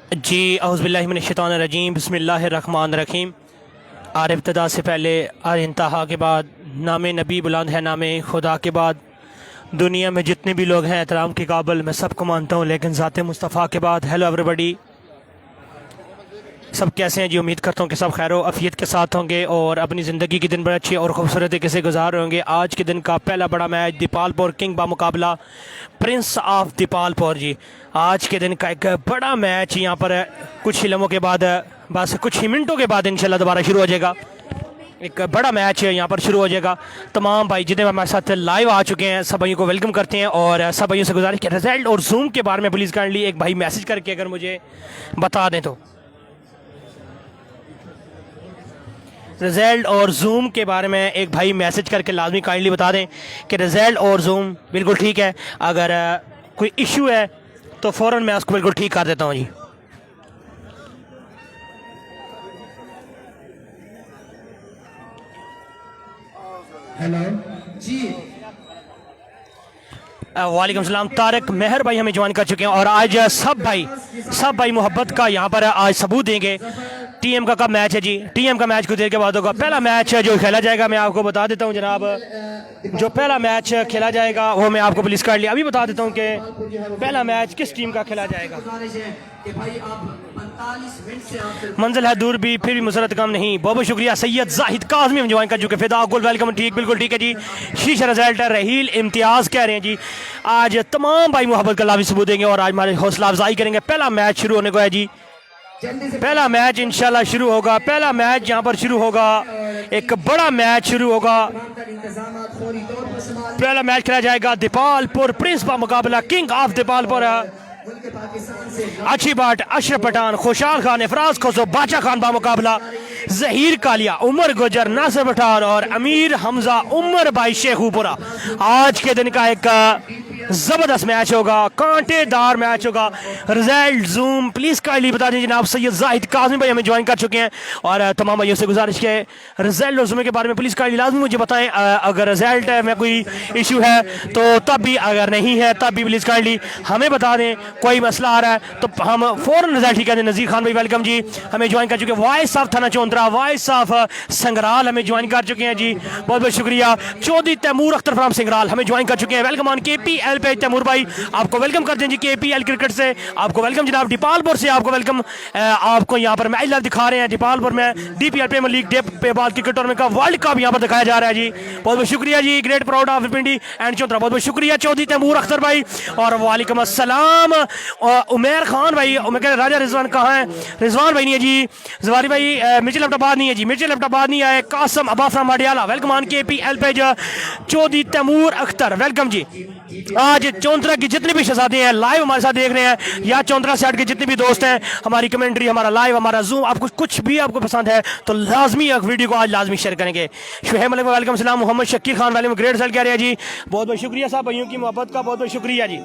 जी औज़ु बिल्लाहि मिनश शैतानिर रजीम बिस्मिल्लाहिर रहमानिर रहीम। और इब्तिदा से पहले और इंतहा के बाद नाम नबी बुलंद है, नाम खुदा के बाद दुनिया में जितने भी लोग हैं एहतराम के काबिल मैं सबको मानता हूँ, लेकिन ज़ात मुस्तफ़ा के बाद हेलो एवरीबॉडी, सब कैसे हैं जी। उम्मीद करता हूँ कि सब खैर आफियत के साथ होंगे और अपनी ज़िंदगी के दिन बड़े अच्छे और ख़ूबसूरत तरीके से गुजार रहे होंगे। आज के दिन का पहला बड़ा मैच दीपालपुर किंग बा मुकाबला प्रिंस ऑफ दीपालपुर जी। आज के दिन का एक बड़ा मैच यहाँ पर कुछ ही लम्हों के बाद, बस कुछ ही मिनटों के बाद इंशाल्लाह दोबारा शुरू हो जाएगा। एक बड़ा मैच यहाँ पर शुरू हो जाएगा। तमाम भाई जितने हमारे साथ लाइव आ चुके हैं सब भाइयों को वेलकम करते हैं और सब भाइयों से गुजारिश कि रिजल्ट और जूम के बारे में प्लीज़ काइंडली एक भाई मैसेज करके अगर मुझे बता दें तो। रिज़ल्ट और जूम के बारे में एक भाई मैसेज करके लाजमी काइंडली बता दें कि रिज़ल्ट और जूम बिल्कुल ठीक है। अगर कोई इशू है तो फ़ौरन मैं उसको बिल्कुल ठीक कर देता हूँ जी। हेलो जी, वालेकुम सलाम। तारक मेहर भाई हमें ज्वाइन कर चुके हैं और आज सब भाई मोहब्बत का यहाँ पर आज सबूत देंगे। टीएम का कब मैच है जी? टीएम का मैच कुछ देर के बाद होगा। पहला मैच जो खेला जाएगा मैं आपको बता देता हूँ जनाब, जो पहला मैच खेला जाएगा वो मैं आपको पुलिस कर लिया अभी बता देता हूँ कि पहला मैच किस टीम का खेला जाएगा। मंजिल है दूर भी फिर भी मुसरत कम नहीं। बहुत बहुत शुक्रिया। सैयद जाहिद काज़मी हम ज्वाइन कर चुके। फिदा गुल वेलकम। ठीक बिल्कुल ठीक है जी। शीशा रिजल्ट रहील इम्तियाज़ कह रहे हैं जी। आज तमाम भाई मोहब्बत का लाभी सबूत देंगे और आज हमारे हौसला अफजाई करेंगे। पहला मैच शुरू होने को है जी। पहला मैच इंशाल्लाह शुरू होगा। पहला मैच यहाँ पर शुरू होगा, एक बड़ा मैच शुरू होगा। पहला मैच खेला जाएगा दीपालपुर प्रिंस का मुकाबला किंग ऑफ दीपालपुर। अच्छी बात अशरफ पठान, खुशाल खान, इफराज खोसो, बादशाह खान का मुकाबला जहीर कालिया, उमर गुजर, नासिर पठान और अमीर हमजा उमर भाई शेखुपुरा। आज के दिन का एक जबरदस्त मैच होगा, कांटेदार मैच होगा। रिजल्ट जूम प्लीज काइंडली बता दीजिए जनाब। सैयद जाहिद काज़मी भाई हमें ज्वाइन कर चुके हैं और तमाम भाइयों से गुजारिश है रिजल्ट और जूम के बारे में प्लीज काइंडली लाजमी मुझे बताएं। अगर रिजल्ट में कोई इशू है तो तब भी, अगर नहीं है तब भी प्लीज काइंडली हमें बता दें। कोई मसला आ रहा है तो हम फौरन रिजल्ट ठीक कर दें। नज़ीर खान भाई वेलकम जी, हमें ज्वाइन कर चुके हैं। वॉइस ऑफ थाना चौंतरा, वॉइस ऑफ संगराल हमें ज्वाइन कर चुके हैं जी। बहुत बहुत शुक्रिया। चौधरी तैमूर अख्तर फ्राम संगराल हमें ज्वाइन कर चुके हैं। वेलकम ऑन KPL पे तैमूर भाई, आपको वेलकम करते हैं जी। KPL क्रिकेट से आपको वेलकम जनाब। दीपालपुर से आपको वेलकम। आपको यहाँ पर मैच लाइव दिखा रहे हैं दीपालपुर में DPL प्रीमियर लीग डे पे बाल क्रिकेट टूर्नामेंट का वर्ल्ड कप यहाँ पर दिखाया जा रहा है जी। बहुत बहुत शुक्रिया जी। Great proud of Pindi and Chauntra, बहुत बहुत शुक्रिया चौधरी तैमूर अख्तर भाई। और वालेकुम अस्सलाम उमेर खान भाई। मैं कह राजा रिजवान कहाँ है? रिजवान भाई नहीं है जी। जवारी भाई मिर्ची लपटाबाद नहीं है जी, मिर्ची लपटाबाद नहीं आए। Qasim Abbas from Madiala welcome on KPL page. Chaudhry Taimur Akhtar welcome जी। आज चौंतरा की जितने भी शहजादे हैं लाइव हमारे साथ देख रहे हैं या चौंतरा से हट के जितने भी दोस्त हैं, हमारी कमेंट्री, हमारा लाइव, हमारा जूम, आपको कुछ भी आपको पसंद है तो लाजमी वीडियो को आज लाजमी शेयर करेंगे। शुहेब मलिक वेलकम सलाम। मोहम्मद शकीर खान वाले में ग्रेट रिजल्ट कह रहे हैं जी। बहुत बहुत शुक्रिया साहब भाइयों की मोहब्बत का, बहुत बहुत शुक्रिया जी।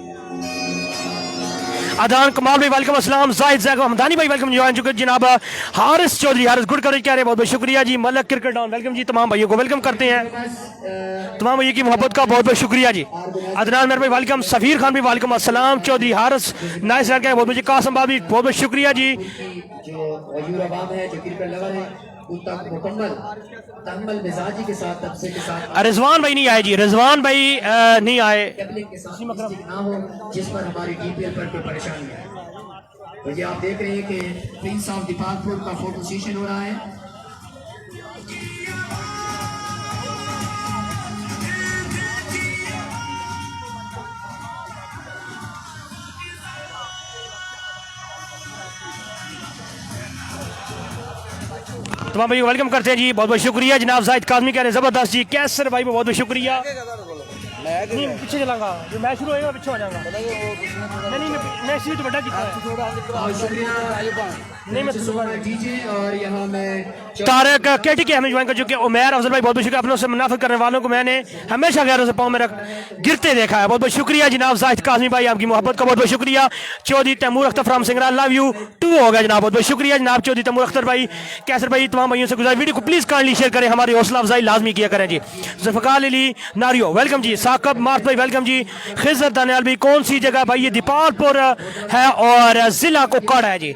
अदान कमाल भाई वेलकम अस्सलाम। जाहिद जैक हमदानी भाई वेलकम ज्वाइन चुके जनाब। हारिस चौधरी, हारिस गुड कवरेज कह रहे हैं, बहुत बहुत शुक्रिया जी। मलक क्रिकेट डाउन वेलकम जी। तमाम भाइयों को वेलकम करते हैं, तमाम भाइयों की मोहब्बत का बहुत बहुत शुक्रिया जी। अदनान मेहर भाई वेलकम। सफीर खान भी वेलकम अस्सलाम। चौधरी हारिस नाइस रैंक है, बहुत बहुत। कासम भाई बहुत बहुत शुक्रिया जी। रिजवान भाई नहीं आए जी, रिजवान भाई नहीं आए जिस पर हमारी DPL पर कोई परेशानी है। तो ये आप देख रहे हैं कि प्रिंस ऑफ दीपालपुर का फोटो सेशन हो रहा है। तमाम भाई वेलकम करते हैं जी। बहुत बहुत शुक्रिया जनाब। जाहिद काज़मी कह रहे हैं जबरदस्त जी। कैसर भाई बहुत बहुत शुक्रिया। नहीं पीछे चलाऊंगा, जो मैच शुरू होएगा पीछे हो जाऊंगा। नहीं मैं सीट बड़ा कितना नहीं मैं और यहाँ मैं तारक KTK हमें ज्वाइन कर चुके हैं। उमैर अफजल भाई बहुत बहुत शुक्रिया। अपनों से मुनाफिक करने वालों को मैंने हमेशा गैरों से पाँव में रख गिरते देखा है। बहुत बहुत शुक्रिया जनाब। जाहिद काज़मी भाई आपकी मोहब्बत का बहुत बहुत शुक्रिया। Chaudhry Taimur Akhtar from Singral love you too हो गया जनाब। बहुत बहुत शुक्रिया जनाब चौधरी तैमूर अख्तर भाई। कैसर भाई तमाम भाइयों से गुजारिश वीडियो को प्लीज़ काइंडली शेयर करें, हमारी हौसला अफजाई लाजमी किया करें जी। जुल्फ़िकार अली नारियो वेलकम जी। साकब मार्थ भाई वेलकम जी। खिजर दानियाल भी कौन सी जगह भाई? ये दीपालपुर है और जिला कुक्कड़ है जी।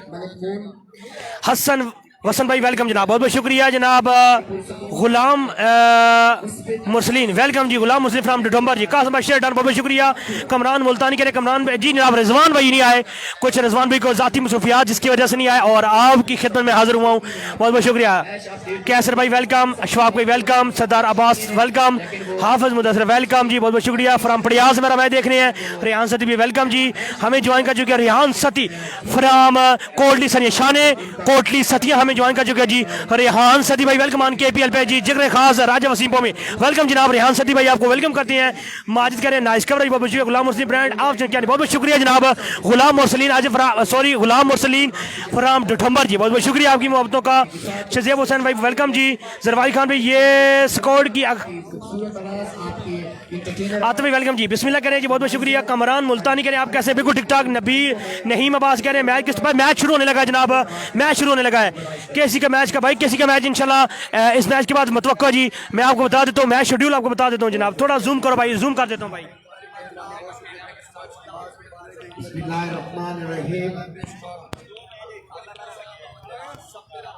हसन वसन भाई वेलकम जनाब, बहुत बहुत शुक्रिया जनाब। गुलाम Mursaleen welcome ji, Ghulam Mursaleen from डिडम्बर जी। कासम भाई शेर डन, बहुत बहुत शुक्रिया। कमरान मुल्तानी कह रहे कमरान जी जनाब रिजवान भाई नहीं आए, कुछ रिजवान भाई को ज़ाती मसरूफियात जिसकी वजह से नहीं आए और आपकी खिदमत में हाजिर हुआ हूँ, बहुत बहुत शुक्रिया। कैसर भाई वेलकम, अशफाक भाई वेलकम, सरदार अब्बास वेलकम, हाफिज मुदस्सिर वेलकम जी, बहुत बहुत शुक्रिया। फ्राम पड़ियाज मेरा मैच देख रहे हैं। रेहान सती भी वेलकम जी, हमें ज्वाइन कर चुके हैं रेहान सती फ्राम कोटली सनिया शाने कोटली सतिया हमें ज्वाइन कर चुके हैं जी। रेहान सती भाई वेलकम ऑन KPL पे जी। जिक्र खास राजा वसीमों में वेलकम जनाब। रेहान सती भाई आपको वेलकम करते हैं। माजिद कह रहे हैं नाइस कवरेज, बहुत बहुत शुक्रिया। गुलाम मुरसलीन ब्रांड आप क्या बहुत बहुत शुक्रिया जनाब। गुलाम मुरसलीन आज गुलाम मुरसलीन फ्राम डिठम्बर जी, बहुत बहुत शुक्रिया आपकी मोहब्बतों का। शजीब हुसैन भाई वेलकम जी। जरवारी खान भाई ये स्कोर की आते भाई वेलकम जी, बिस्मिल्लाह करें जी, बहुत बहुत शुक्रिया। कमरान मुल्तानी करें आप कैसे? बिल्कुल ठीक ठाक। नबी नहीम अब्बास कह रहे हैं मैच किस पर? मैच शुरू होने लगा है जनाब, मैच शुरू होने लगा है। केसी का मैच का भाई, केसी का मैच इंशाल्लाह इस मैच के बाद मुतवक्का जी। मैं आपको बता देता हूँ, मैच शेड्यूल आपको बता देता हूँ जनाब। थोड़ा जूम करो भाई, जूम कर देता हूँ भाई।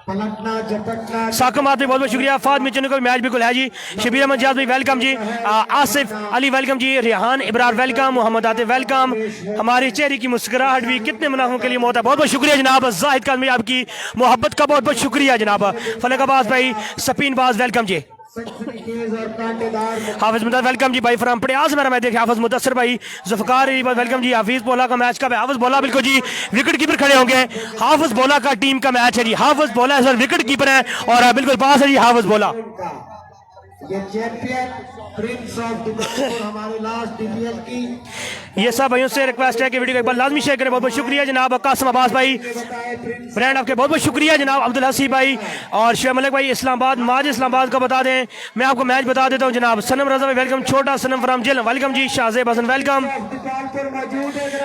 पलटना झपटना साकम आप बहुत बहुत शुक्रिया। फाद मिचन का भी मैच बिल्कुल है जी। शबीर अहमद जाद भाई वेलकम जी। आसिफ अली वेलकम जी। रेहान इब्रार वेलकम। मोहम्मद आतिफ वेलकम। हमारी चेहरे की मुस्कुराहट भी कितने मुनाफों के लिए मौत है, बहुत बहुत शुक्रिया जनाब। जाहिद काज़मी आपकी मोहब्बत का बहुत बहुत शुक्रिया जनाब। फलक अब्बास भाई सपीन बाज वेलकम जी। हाफिज मुदस्सिर वेलकम जी भाई फ्राम पड़ियाज मेरा मैं देखे। हाफिज मुदस्सिर भाई जुल्फकार वेलकम जी। हाफिज बोला का मैच का हाफिज बोला बिल्कुल जी विकेट कीपर खड़े होंगे। हाफिज बोला का टीम का मैच है जी। हाफिज बोला सर विकेट कीपर है और बिल्कुल पास है जी हाफिज बोला। ये चैंपियन प्रिंस ऑफ दीपालपुर हमारे लास्ट DPL की। ये सब भाइयों से रिक्वेस्ट है कि वीडियो को एक बार लाजमी शेयर करें, बहुत बहुत शुक्रिया जनाब। कासिम अब्बास भाई ब्रांड आपके बहुत बहुत शुक्रिया जनाब। अब्दुल हसी भाई और शेख मलिक भाई इस्लामाबाद माज इस्लामाबाद का बता दें, मैं आपको मैच बता देता हूँ जनाब। सनम रजा भाई वेलकम। छोटा सनम फ्राम जेल वेलकम जी। शाहजेब हसन वेलकम।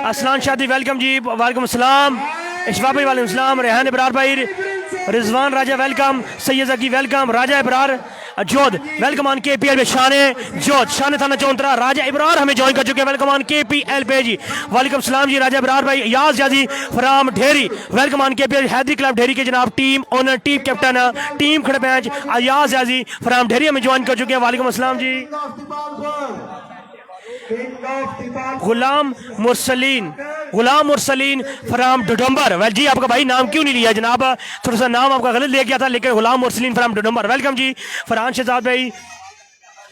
असलान शादी वेलकम जी, वालेकुम अस्सलाम। इशफा भाई वालेकुम अस्सलाम। रेहान इब्रार भाई, Rizwan Raja welcome. Syed Zaki welcome. Raja Ibrar Jodh welcome on KPL पे। शाने जोध शाने थाना चौंतरा राजा इब्रार हमें ज्वाइन कर चुके हैं, वेलकम ऑन KPL पे जी। वालेकुम सलाम जी। राजा इब्रार भाई याज Jaji from Dheri welcome on KPL। Haidery club Dheri के जनाब team owner team captain team खड़े मैच अयाज जाजी फ्राम ढेरी हमें ज्वाइन कर चुके हैं, वालेकुम अस्सलाम जी। गुलाम मुरसलीन फ्राम डिडम्बर वेल जी। आपका भाई नाम क्यों नहीं लिया जनाब? थोड़ा सा नाम आपका गलत ले गया था, लेकिन गुलाम मुरसलीन फ्राम डिडम्बर वेलकम जी। फरहान शहजाद भाई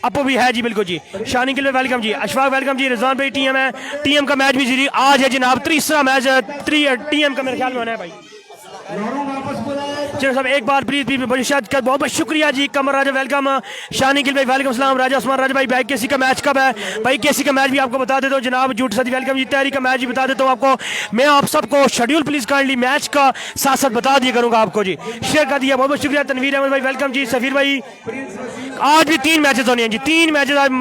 अपो भी है जी बिल्कुल जी। शानी के लिए वेलकम जी। अशफाक वेलकम जी। रिजवान भाई TM है, TM का मैच भी जी आज है जनाब। तीसरा मैच TM का मेरे ख्याल में होना है भाई। चलो सब एक बार प्लीज बहुत बहुत शुक्रिया जी। कमर राजा वेलकम। शानी गिल भाई वेलकम सलाम। राजा उस्मान राजा भाई केसी का मैच कब है भाई? केसी का मैच भी आपको बता देता हूँ जनाब। जूट सदी वेलकम जी। तैयारी का मैच भी बता देता हूँ आपको मैं। आप सबको शेड्यूल प्लीज काइंडली मैच का साथ साथ बता दिया करूँगा आपको जी, शेयर कर दिया, बहुत बहुत शुक्रिया। तनवीर अहमद भाई वेलकम जी। सफीर भाई आज भी 3 मैचेस होने हैं जी, 3 मैचेस आज।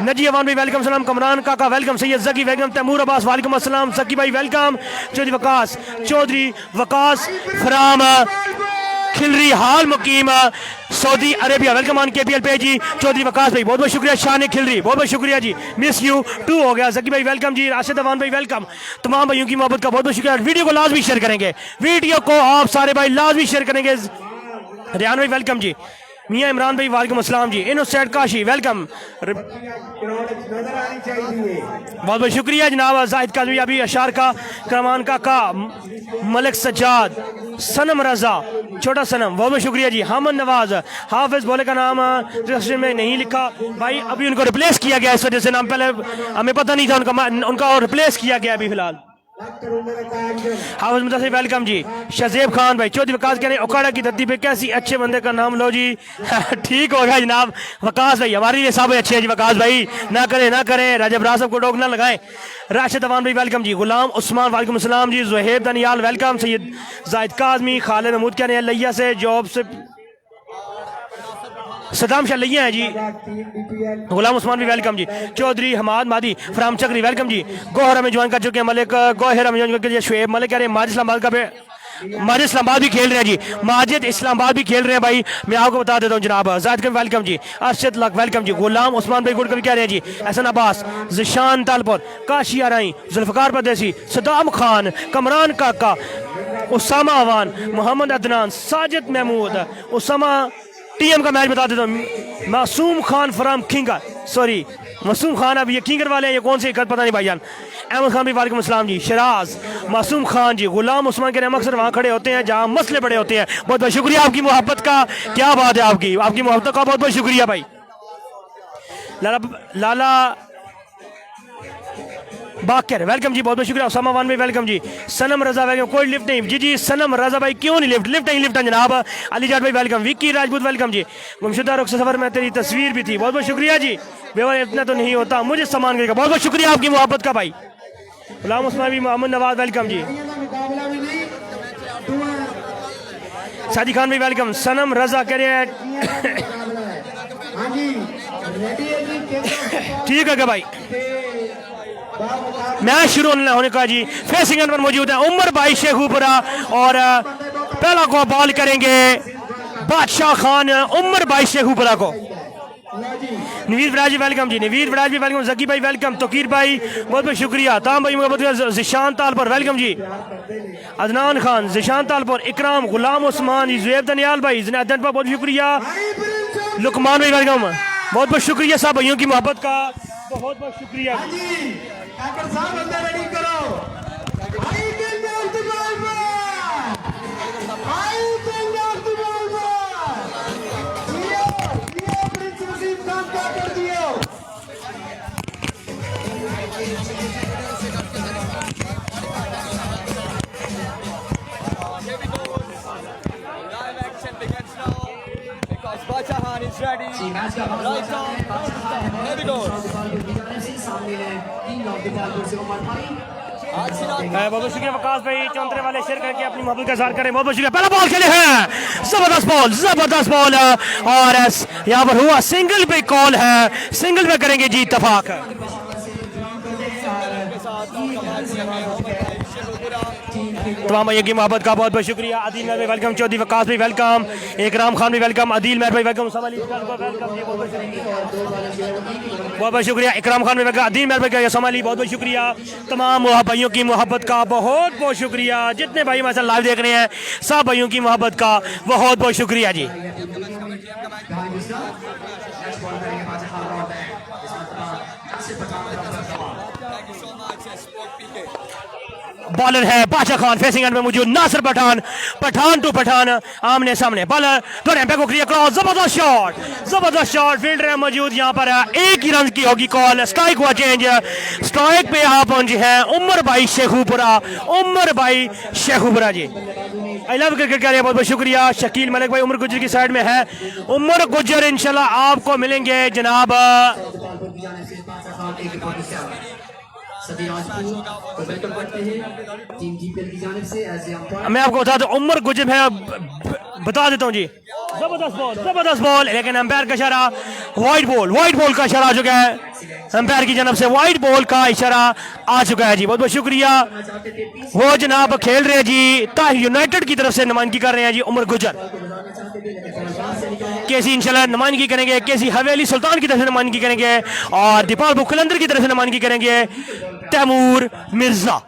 नजी अवान भाई वेलकम सलाम। कमरान काका वेलकम। सैयद जकी वेलकम। तैमूर अब्बास वालेकुम अस्सलाम। सकी भाई वेलकम। चौधरी वकास फ्राम खिलरी हाल मुकीम Saudi Arabia welcome on KPL पे जी। चौधरी वकास भाई बहुत बहुत शुक्रिया। शान खिलरी बहुत बहुत शुक्रिया जी। मिस यू 2 हो गया। जकी भाई वेलकम जी। राशिद अवान भाई वेलकम। तमाम भाइयों की मोहब्बत का बहुत बहुत शुक्रिया। वीडियो को लाजमी शेयर करेंगे, वीडियो को आप सारे भाई लाजमी शेयर करेंगे। रियान भाई वेलकम जी। मियाँ इमरान भाई वालेकुम अस्सलाम जी। इनोसेट काशी वेलकम, बहुत बहुत शुक्रिया जनाब। जाहिद काज़मी अभी अशार का करमान का मलिक सज्जाद सनम रजा छोटा सनम बहुत बहुत शुक्रिया जी। हामद नवाज हाफिज बोले का नाम रजिस्टर में नहीं लिखा भाई, अभी उनको रिप्लेस किया गया इस वजह से नाम पहले हमें पता नहीं था उनका और रिप्लेस किया गया अभी फिलहाल। हाफिज मुदस्सिर वेलकम जी। शहजेब खान भाई। चौधरी वकास कह रहे हैं उकाड़ा की धरती पे कैसी अच्छे बंदे का नाम लो जी। ठीक हो गया जनाब। वकास भाई हमारी लिए सब अच्छे हैं जी। वकास भाई ना करें राजा ब्रासब को डोक ना लगाएं। राशिद अवान भाई वेलकम जी। गुलाम उस्मान वालेकुम अस्सलाम जी। ज़ुहैब दनियाल वेलकम। सैयद जाहिद काज़मी खालिद महमूद कह रहे हैं लैया से जॉब से सदाम शाह लैया है जी। गुलाम उस्मान भी welcome ji. Chaudhry Hamad Madi from Chakri welcome ji. Gohar हमें ज्वाइन कर चुके हैं। मलिक गोहर हमें ज्वाइन करके शुएब मलिक कह रहे हैं माज इस्लामाबाद का माजिद इस्लाम आबाद भी खेल रहे हैं जी, माजिद इस्लाम आबाद भी खेल रहे हैं भाई। मैं आपको बता देता हूँ जनाब, जाहिद खान वेलकम जी, अरशद लक वेलकम जी, गुलाम उस्मान भाई गुड कह रहे हैं जी, एहसन अब्बास, जिशान तालपुर, काशी आराई, जुल्फकार परदेसी, सदाम खान, कमरान काका, उसामा अवान, मोहम्मद अदनान, साजिद महमूद, उसामा टीएम का मैच बता देता हूँ, मासूम खान फ्राम किंगर, सॉरी मासूम खान, अब ये किंगर वाले हैं, ये कौन से पता नहीं भाईजान। अहमद खान भी वालेकुम अस्सलाम जी, शराज, मासूम खान जी, गुलाम उस्मान के हम अक्सर वहाँ खड़े होते हैं जहाँ मसले बड़े होते हैं। बहुत बहुत शुक्रिया आपकी मोहब्बत का, क्या बात है आपकी मोहब्बत का, बहुत बहुत शुक्रिया भाई। लाला बाकर वेलकम जी, बहुत बहुत शुक्रिया। उसामा वान भाई वेलकम जी, सनम रजा वेलकम, कोई लिफ्ट नहीं जी जी, सनम रजा भाई क्यों नहीं लिफ्ट है जनाब। अली जाट भाई वेलकम, विक्की राजपूत वेलकम जी, गुमशुदा रुख सफर में तेरी तस्वीर भी थी, बहुत बहुत शुक्रिया जी। बेवा इतना तो नहीं होता मुझे सम्मान करेगा, बहुत बहुत शुक्रिया आपकी मोहब्बत का भाई। गुलाम उस्मान भी, मोहम्मद नवाज वेलकम जी, सादी खान भाई वेलकम, सनम रजा कह रहे हैं ठीक है क्या भाई। मैच शुरू होने का जी, फेसिंग एंड पर मौजूद है उमर भाई शेखुपुरा और पहला को बॉल करेंगे बादशाह खान उमर भाई शेखुपुरा को। नवीद वराज वेलकम जी, नवीद वराज भी वेलकम, जकी भाई वेलकम, तोकीर भाई बहुत बहुत शुक्रिया, ताम भाई मोहब्बत, जिशान तालपुर वेलकम जी, अदनान खान, जिशान तालपुर, इकराम, गुलाम उस्मान, जुएब दनियाल भाई, जिनादन पर बहुत शुक्रिया, लुकमान भाई वेलकम, बहुत बहुत शुक्रिया सब भाइयों की मोहब्बत का, बहुत बहुत शुक्रिया। Bajahan is ready. Right on. Here we go. बहुत बहुत शुक्रिया वकास भाई, चौंतरे वाले शेयर करके अपनी मोहब्बत का इज़हार करें, बहुत बहुत शुक्रिया। पहला बॉल खेले हैं, जबरदस्त बॉल और यहाँ पर हुआ सिंगल पे कॉल है, सिंगल पे करेंगे जी इत्तफाक। तमाम भाइयों की मोहब्बत का बहुत बहुत शुक्रिया। आदिल मेहर भाई वेलकम, चौधरी वकास भाई वेलकम, इकराम खान भी वेलकम, आदिल मेहर भाई वेलकम, उसामा अली वेलकम, बहुत बहुत शुक्रिया। इकराम खान भी वेलकम, आदिल मेहर भाई, उसामा अली बहुत बहुत शुक्रिया। तमाम भाइयों की मोहब्बत का बहुत बहुत शुक्रिया, जितने भाई हमारे साथ लाइव देख रहे हैं सब भाइयों की मोहब्बत का बहुत बहुत शुक्रिया जी। बॉलर है बादशाह खान, फेसिंग एंड में मौजूद नासिर पठान, पठान टू पठान आमने सामने, बॉलर दोनों एम्पायर को क्लियर क्रॉस, जबरदस्त शॉट, फील्डर है मौजूद यहाँ पर, एक ही रन की होगी कॉल, स्ट्राइक हुआ चेंज, स्ट्राइक पे यहाँ पहुंचे हैं उमर भाई शेखुपुरा जी। आई लव क्रिकेट कह रहे हैं, बहुत बहुत शुक्रिया। शकील मलिक भाई उमर गुजर की साइड में है, उमर गुजर इंशाल्लाह आपको मिलेंगे जनाब। मैं आपको बता दूं उमर गुजर है, बता देता हूं जी, जबरदस्त बॉल, लेकिन अंपायर का इशारा वाइड बॉल का इशारा आ चुका है, अंपायर की जानब से वाइड बॉल का इशारा आ चुका है जी। बहुत बहुत शुक्रिया। वो जनाब खेल रहे हैं जी ताहिर यूनाइटेड की तरफ से नुमाइंदगी कर रहे हैं जी उमर गुजर, केसी इंशाल्लाह नुमाइंदगी करेंगे, केसी हवेली सुल्तान की तरफ से नुमाइंदगी करेंगे और दीपाल बुखलंदर की तरफ से नुमाइंदगी करेंगे तैमूर मिर्जा।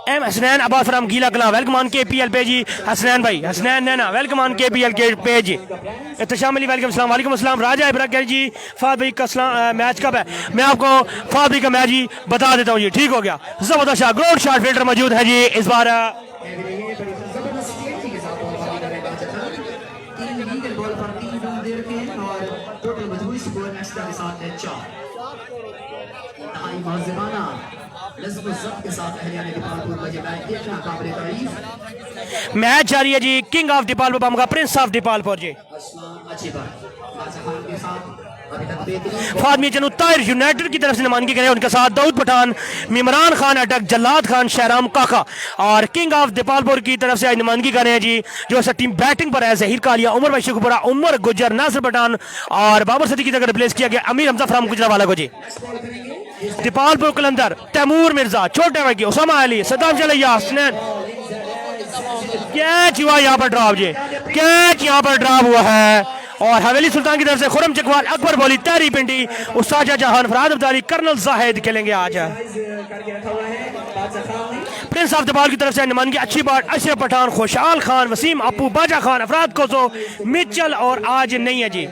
एम हसनैन अब्बास फ्रॉम गीला कलां वेलकम ऑन केपीएल पे जी, हसनैन भाई, हसनैन नैना वेलकम ऑन केपीएल के पे जी, इत्तशाम अली वेलकम, अस्सलाम वालेकुम अस्सलाम, राजा इब्राहिम जी, फाद भाई का मैच कब है? मैं आपको फाद भाई का मैच ही बता देता हूँ जी, ठीक हो गया। जबरदस्त शॉट, ग्राउंड शॉट फील्डर मौजूद है जी इस बार। मैच जारी है जी, किंग ऑफ दीपालपुर बामगा प्रिंस ऑफ दीपालपुर जी, फादमी चनू ताहिर यूनाइटेड की तरफ से नुमाइंदगी करें, उनके साथ दाऊद पठान, मिमरान खान अटक, जल्लाद खान, शहराम काका, और किंग ऑफ दीपालपुर की तरफ से आज नुमाइंदगी कर रहे हैं जी जो टीम बैटिंग पर है, जहीर कालिया, उमर भाई शेखुपुरा, उमर गुजर, नासिर पठान और बाबर सदी की जगह रिप्लेस किया गया अमीर हमजा फ्राम गुजरावाला को जी। दीपालपुर कलंदर, तैमूर मिर्जा, छोटे भाई उसामा अली, सद्दाम चलैया, हसनैन। कैच हुआ यहाँ पर ड्रॉप जी, कैच यहाँ पर ड्रॉप हुआ है और हवेली सुल्तान की तरफ से खुरम चकवाल, अकबर बोली, तैरी पिंडी, उस्ताद जहान, फराद अब्दाली, कर्नल जाहिद खेलेंगे आज। प्रिंस ऑफ दबाल की तरफ से नुमाइंदगी अच्छी बात, अशरफ पठान, खुशहाल खान, वसीम अपू, बाजा खान, अफराद कोसो, मिचल और आज नहीं है जी।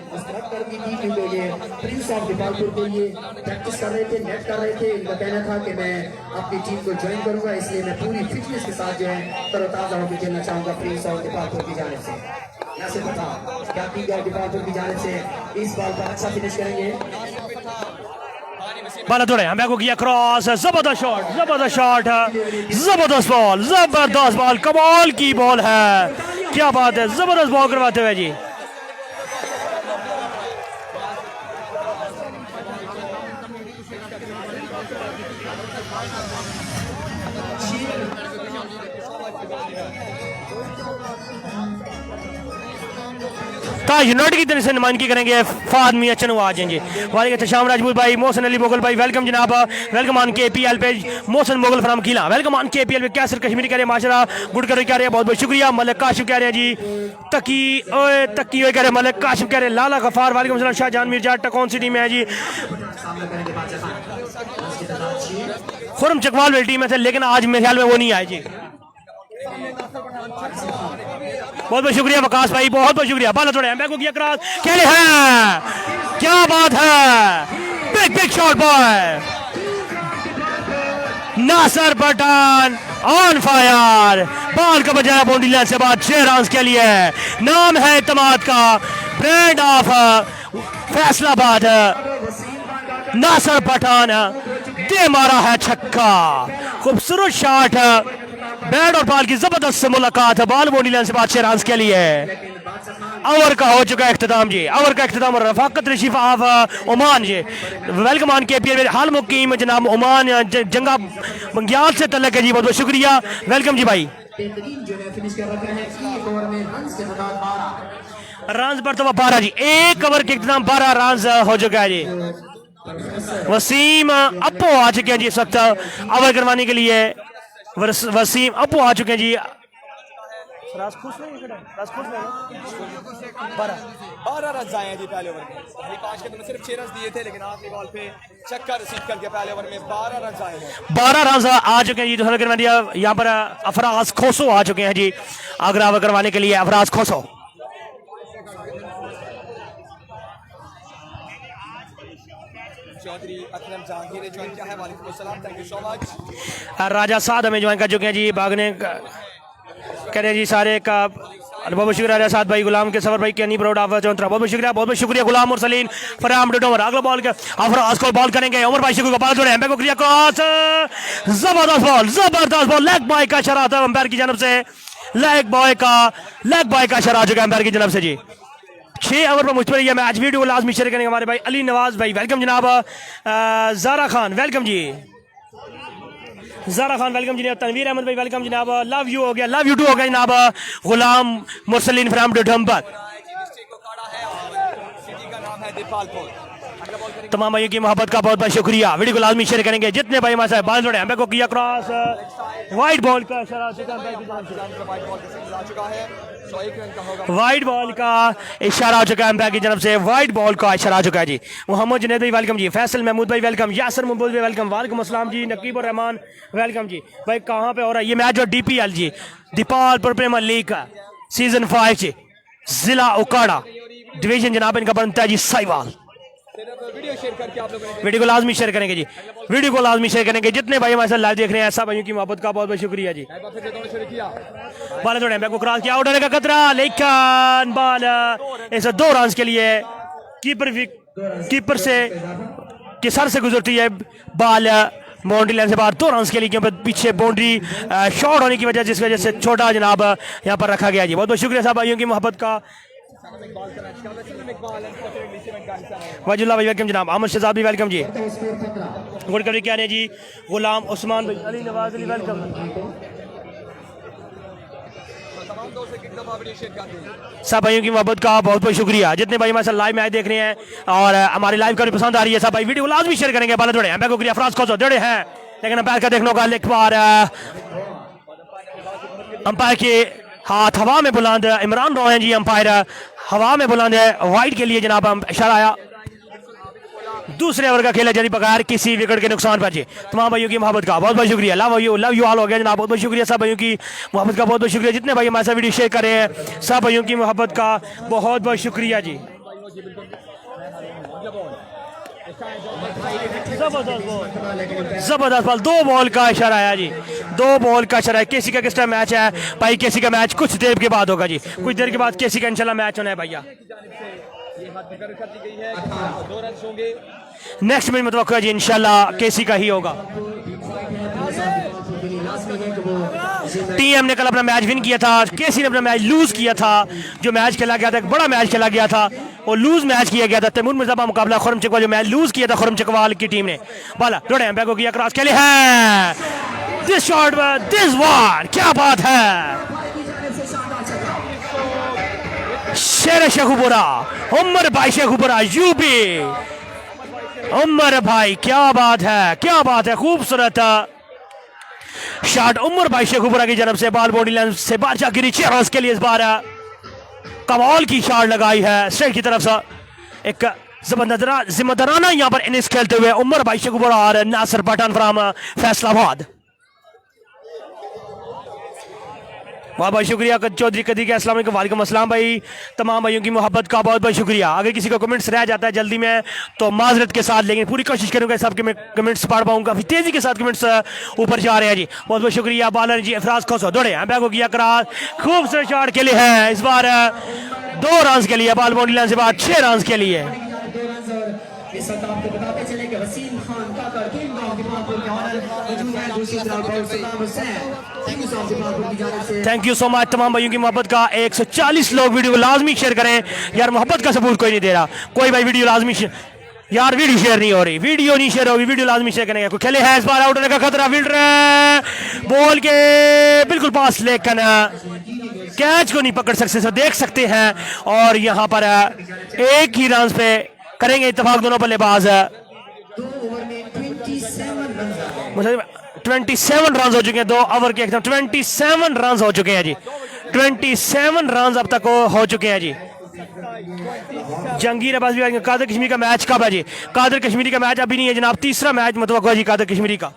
प्रिंस ऑफ दीपालपुर के लिए प्रैक्टिस कर रहे थे, नेट कर रहे थे। इनका कहना था कि मैं अपनी टीम को ज्वाइन करूंगा, इसलिए मैं पूरी फिटनेस के साथ जो है तरोताजा होकर खेलना चाहूंगा प्रिंस ऑफ दीपालपुर की जानिब से। नासिर पठान कैप्टन ऑफ दीपालपुर की जानिब से इस बॉल पर अच्छा फिनिश करेंगे। बाला दौड़े हमें को किया क्रॉस, जबरदस्त शॉट, जबरदस्त शॉट, जबरदस्त बॉल, जबरदस्त बॉल, कमाल की बॉल है, क्या बात है, जबरदस्त बॉल करवाते हुए जी। यूनाइटेड की तरफ से नुमाइंदगी करेंगे फाद मियां चनवाज जी। वालेकुम शाम राजपूत भाई, मोहसन अली मुगल भाई, वेलकम जनाब, welcome on KPL page, Mohsin Mughal from Qila, welcome on KPL पे। कैसर कश्मीरी कह रहे हैं माशरा, गुड कर कह रहे हैं, बहुत बहुत शुक्रिया। मलिक काशिफ कह रहे हैं जी, तकी ओए तकी ओए कह रहे हैं, मलिक काशिफ कह रहे हैं, लाला गफार वालेकुम सलाम, शाहजहान मिर्जा कौन सी टीम है जी। खुरम चकवाल वाली टीम है लेकिन आज मेरे ख्याल में वो नहीं आए जी। बहुत बहुत शुक्रिया वकास भाई, बहुत बहुत शुक्रिया। बाला थोड़े को किया क्रॉस, खेले हैं, क्या बात है, big big shot boy, Nasir Pathan on fire, ball का बजाया बाउंड्री लाइन से बाद 6 रन के लिए। नाम है इत्तेमाद का, ब्रांड ऑफ फैसलाबाद, नासिर पठान दे मारा है छक्का, खूबसूरत शॉट, बैट और बॉल की जबरदस्त मुलाकात है, बॉल बाउंड्री लाइन से बाद 6 रन के लिए। ओवर का हो चुका है इख्तिताम जी, ओवर का इख्तिताम और रफाकत रशीफ ऑफ ओमान जी, वेलकम ऑन KPL हाल मुकीम जनाब ओमान जंगा बंग्याल से तलक है जी, बहुत बहुत शुक्रिया, वेलकम जी भाई। रन पर तो 12 जी, एक ओवर के इख्तिताम 12 रन हो चुका है जी। वसीम अपो आ चुके हैं जी इस वक्त ओवर करवाने के लिए, वसीम अपो आ चुके हैं जी। 12 रन आए हैं जी पहले ओवर में, 5 के सिर्फ 6 रन दिए थे, लेकिन आखिरी बॉल पे छक्का रिसीव करके पहले ओवर में 12 रन आए हैं। 12 रन आ चुके हैं जी। दूसरा करवा दिया यहाँ पर अफराज खोसो आ चुके हैं जी आगरा ओवर करवाने के लिए, अफराज खोसो। चौधरी अकरम जहांगीर ने ज्वाइन किया है, वालेकुम अस्सलाम, थैंक यू सो मच। राजा साद हमें ज्वाइन कर चुके हैं जी, भागने कह रहे हैं जी सारे का, बहुत बहुत शुक्रिया राजा साद भाई, गुलाम के सफर भाई के नहीं प्राउड ऑफ चौंतरा, बहुत बहुत शुक्रिया गुलाम मुरसलीन फराम डोवर। अगला बॉल का अफराज को बॉल करेंगे, उमर भाई को बॉल जोड़े, एम्पायर को क्लियर क्रॉस, जबरदस्त बॉल, लेग बॉय का इशारा था एम्पायर की जानब से, लेग बॉय का इशारा आ चुका है एम्पायर की जानब से जी। 6 ओवर पर मुझ पर यह मैच वीडियो लाजमी शेयर करेंगे हमारे भाई अली नवाज भाई, वेलकम जनाब। ज़ारा खान वेलकम जी, ज़ारा खान वेलकम जी। तनवीर अहमद भाई वेलकम जनाब, लव यू हो गया, लव यू टू हो गया जनाब। गुलाम मुरसलीन फ्राम डोडम्बर, तमाम भाइयों की मोहब्बत का बहुत बहुत शुक्रिया, वीडियो को लाजमी शेयर करेंगे जितने भाई हमारे साथ। बॉल जोड़े हमें को किया क्रॉस, वाइट बॉल का इशारा, वाइट बॉल का इशारा हो चुका है एम्पायर की जानब से, वाइट बॉल का इशारा आ चुका है जी। मोहम्मद जुनैद भाई वेलकम जी, फैसल महमूद भाई वेलकम, यासर महमूद भाई वेलकम, वालेकुम अस्सलाम जी, नकीब और रहमान वेलकम जी। भाई कहाँ पे हो रहा है ये मैच? जो DPL जी, दीपालपुर प्रीमियर लीग का सीजन 5 जी, जिला उकाड़ा डिवीजन जनाब इनका बनता है जी साहिवाल। वीडियो को लाजमी शेयर करेंगे जी, वीडियो को लाजमी शेयर करेंगे जितने भाई हमारे साथ लाइव देख रहे हैं, सब भाइयों की मोहब्बत का बहुत बहुत शुक्रिया जी। बाल थोड़े को क्रॉस किया, आउट होने का खतरा, लेकिन बाल इस 2 रन के लिए कीपर से के सर से गुजरती है बाल बाउंड्री लाइन से बाहर, 2 रन के लिए, क्योंकि पीछे बाउंड्री शॉर्ट होने की वजह जिस वजह से छोटा जनाब यहाँ पर रखा गया जी। बहुत बहुत शुक्रिया साहब भाइयों की मोहब्बत का। वाजुल्ला भाई वेलकम जनाब, अहमद शहजाद भी वेलकम जी, गुड कवरेज क्या रहे जी। गुलाम उस्मान भाई, अली नवाज अली वेलकम। दफा वीडियो शेयर कर दें। सब भाइयों की मोहब्बत का बहुत बहुत शुक्रिया। जितने भाई हमारे साथ लाइव मैच देख रहे हैं और हमारी लाइव का भी पसंद आ रही है, सब भाई वीडियो को लाजमी शेयर करेंगे। बाला जोड़े हैं को अफराज को जोड़े हैं, लेकिन अंपायर का देखने का एक बार अंपायर के हाथ हवा में बुलंद, इमरान रॉ हैं जी अंपायर, हवा में बुलंद है, वाइड के लिए जनाब हम इशारा आया। दूसरे ओवर का खेल है जारी बगैर किसी विकेट के नुकसान पर जी। तमाम भाइयों की मोहब्बत का बहुत बहुत शुक्रिया। लव यू ऑल हो गया जनाब, बहुत बहुत शुक्रिया। सब भाइयों की मोहब्बत का बहुत बहुत शुक्रिया। जितने भाई हमारे साथ वीडियो शेयर कर रहे हैं, सब भाइयों की मोहब्बत का बहुत बहुत शुक्रिया जी। जबरदस्त बॉल, 2 बॉल का इशारा आया जी, 2 बॉल का इशारा है। केसी का किस टाइम मैच है भाई? केसी का मैच कुछ देर के बाद होगा जी, कुछ देर के बाद केसी का इंशाल्लाह मैच होना है भैया। नेक्स्ट मैच मुतवक्का है जी इंशाल्लाह केसी का ही होगा। टीएम ने कल अपना मैच विन किया था, केसी ने अपना मैच लूज किया था। जो मैच खेला गया था, एक बड़ा मैच खेला गया था, वो लूज मैच किया गया था। तैमूर मिर्जा का मुकाबला खुरम चकवाल, जो मैच लूज किया था खुरम चकवाल की टीम ने। बाला जोड़े एम्पायर को किया क्रॉस के लिए है, दिस शॉट, दिस वन, क्या बात है। शेर शेखुपुरा, उमर भाई शेखुपुरा यूपी, उमर भाई क्या बात है, क्या बात है। खूबसूरत शॉट उमर भाई शेखुपुरा की जानब से, बाल बॉडी लाइन से बाहर जा गिरी 6 रन के लिए। इस बार कमाल की शॉट लगाई है स्ट्रेट की तरफ से। एक जिम्मेदाराना यहाँ पर इनिंग्स खेलते हुए उमर भाई शेखुपुरा और नासिर पठान फ्राम फैसलाबाद। बहुत बहुत शुक्रिया चौधरी कदी के, अस्सलाम वालेकुम। वालेकुम अस्सलाम भाई। तमाम भाइयों की मोहब्बत का बहुत बहुत शुक्रिया। अगर किसी का कमेंट्स रह जाता है जल्दी में तो माजरत के साथ, लेकिन पूरी कोशिश करूंगा सबके मैं कमेंट्स पढ़ पाऊँ। काफी तेजी के साथ कमेंट्स ऊपर जा रहे हैं जी, बहुत बहुत शुक्रिया। बालर जी अफराज खोसो दौड़े हैं, बैक को किया करार, खूबसूरत शॉट के लिए है। इस बार 2 रन के लिए, बाल बाउंड्री लाइन से बाहर 6 रन के लिए। इस वक्त आपको बताते चले कि वसीम खान काकर किंग ऑफ दीपालपुर के ऑनर मौजूद हैं। दूसरी तरफ सलाम हुसैन किंग्स ऑफ दीपालपुर की जानिब से थैंक यू सो मच। तमाम भाइयों की मोहब्बत का 140 लोग वीडियो को लाजमी शेयर करें यार, मोहब्बत का सबूत कोई नहीं दे रहा। कोई भाई वीडियो लाजमी यार, वीडियो शेयर नहीं हो रही, वीडियो नहीं शेयर होगी, वीडियो लाजमी शेयर करेंगे। कोई खेले है इस बार, आउट होने का खतरा, फील्डर बॉल के बिल्कुल पास, लेकिन कैच को नहीं पकड़ सकते, सब देख सकते हैं। और यहाँ पर एक ही रन पे करेंगे इत्तेफाक दोनों बल्लेबाज। 2 ओवर में 27 रन हो चुके हैं 2 ओवर के, एकदम 27 रन हो चुके हैं जी, 27 रन अब तक हो चुके हैं जी। जंगीर अब्बास भी, कादर कश्मीरी का मैच कब है जी? कादर कश्मीरी का मैच अभी नहीं है जनाब, तीसरा मैच मुतवक्का जी कादर कश्मीरी का।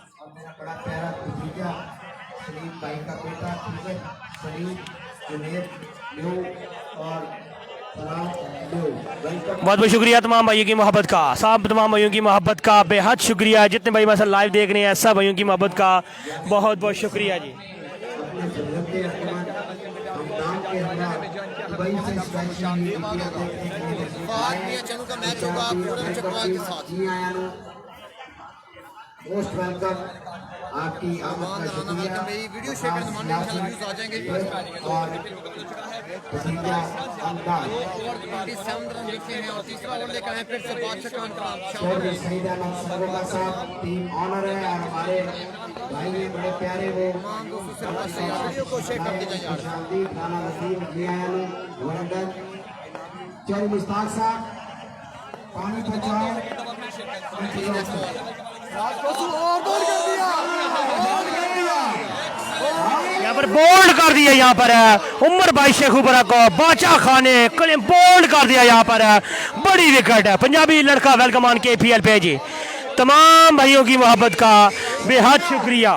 बहुत बहुत शुक्रिया तमाम भाइयों की मोहब्बत का, सब तमाम भाइयों की मोहब्बत का बेहद शुक्रिया। जितने भाई हमारे साथ लाइव देख रहे हैं, सब भाइयों की मोहब्बत का बहुत बहुत शुक्रिया जी। मोस्ट वेलकम, आपकी आमद का शुक्रिया। वीडियो शेयर करने वाले व्यूज आ जाएंगे और पसंदीदा अंदाज 27 रन लिखे हैं और तीसरा ओवर लेकर आए फिर से बादशाह खान का चौधरी सईद अहमद सरोगा साहब टीम ऑनर है और हमारे भाई हैं बड़े प्यारे, वो वीडियो को शेयर कर दीजिए यार। शानदीप राना वसीम जियानु वरदन चौधरी मुश्ताक साहब पानी पहुंचाओ। यहाँ पर बोल्ड कर दिया, यहाँ पर उमर भाई शेखुपुरा को बादशाह खान ने बोल्ड कर दिया। यहाँ पर बड़ी विकेट है, पंजाबी लड़का वेलकम ऑन KPL पे जी। तमाम भाइयों की मोहब्बत का बेहद शुक्रिया,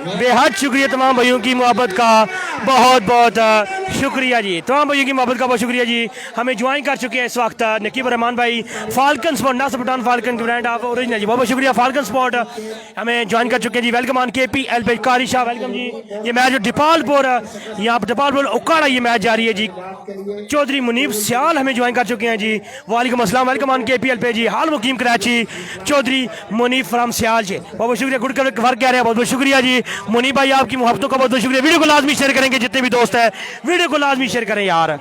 बेहद शुक्रिया। तमाम भाइयों की मोहब्बत का बहुत बहुत शुक्रिया जी, तमाम भाइयों की मोहब्बत का बहुत शुक्रिया जी। हमें ज्वाइन कर चुके हैं इस वक्त नकीब रहमान भाई, Falcon sport, Nasir Pathan Falcon brand of original जी, बहुत बहुत शुक्रिया। फाल्कन स्पोर्ट हमें ज्वाइन कर चुके हैं जी, वेलकम ऑन KPL पे। कारी शाह वेलकम जी। ये मैच डिपालपुर, यहाँ पर डिपालपुर उकाड़ा ये मैच जारी है जी। चौधरी मुनीब सियाल हमें ज्वाइन कर चुके हैं जी, वालेकुम अस्सलाम, वेलकम ऑन KPL पे जी। हाल मुकीम कराची चौधरी मुनीब फ्राम सियाल जी, बहुत बहुत शुक्रिया। गुड वर्क कह रहे हैं, बहुत बहुत शुक्रिया जी मुनीब भाई, आपकी मोहब्बतों का बहुत बहुत शुक्रिया। वीडियो को लाजमी शेयर करेंगे, जितने भी दोस्त हैं वीडियो को लाजमी शेयर करें यार।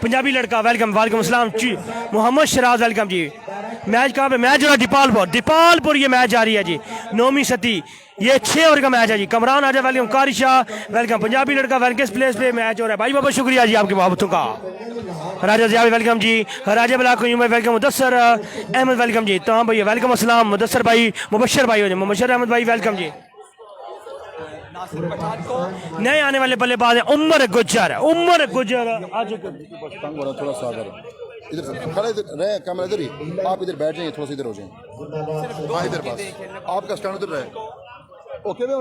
पंजाबी लड़का वेलकम, वालेकुम अस्सलाम जी। मोहम्मद शराज वेलकम जी। मैच कहाँ पे? मैच जो है दीपालपुर ये मैच जारी है जी। 9वीं सदी ये 6 ओवर का मैच है जी। कमरान आजा वेलकम, कारी शाह वेलकम, पंजाबी लड़का वेलकम, प्लेस पे मैच हो रहा है भाई। बहुत शुक्रिया जी आपकी मोहब्बतों का। राजा जियावी वेलकम जी, राजा बलाकुम वेलकम, मुदस्सर अहमद वेलकम जी, तमाम भैया वेलकम अस्सलाम, मुदस्सर भाई, मुबशर भाई हो जी, मुबशर अहमद भाई वेलकम जी। नासिर पठान को नए आने वाले बल्लेबाज हैं उमर गुज्जर आज तंग हो रहा थोड़ा सा इधर खड़े रहे, कैमरा इधर ही, आप इधर बैठ जाइए, थोड़ा सा इधर हो जाए। हाँ इधर बस, आपका स्टैंड उधर रहे। ओके भाई।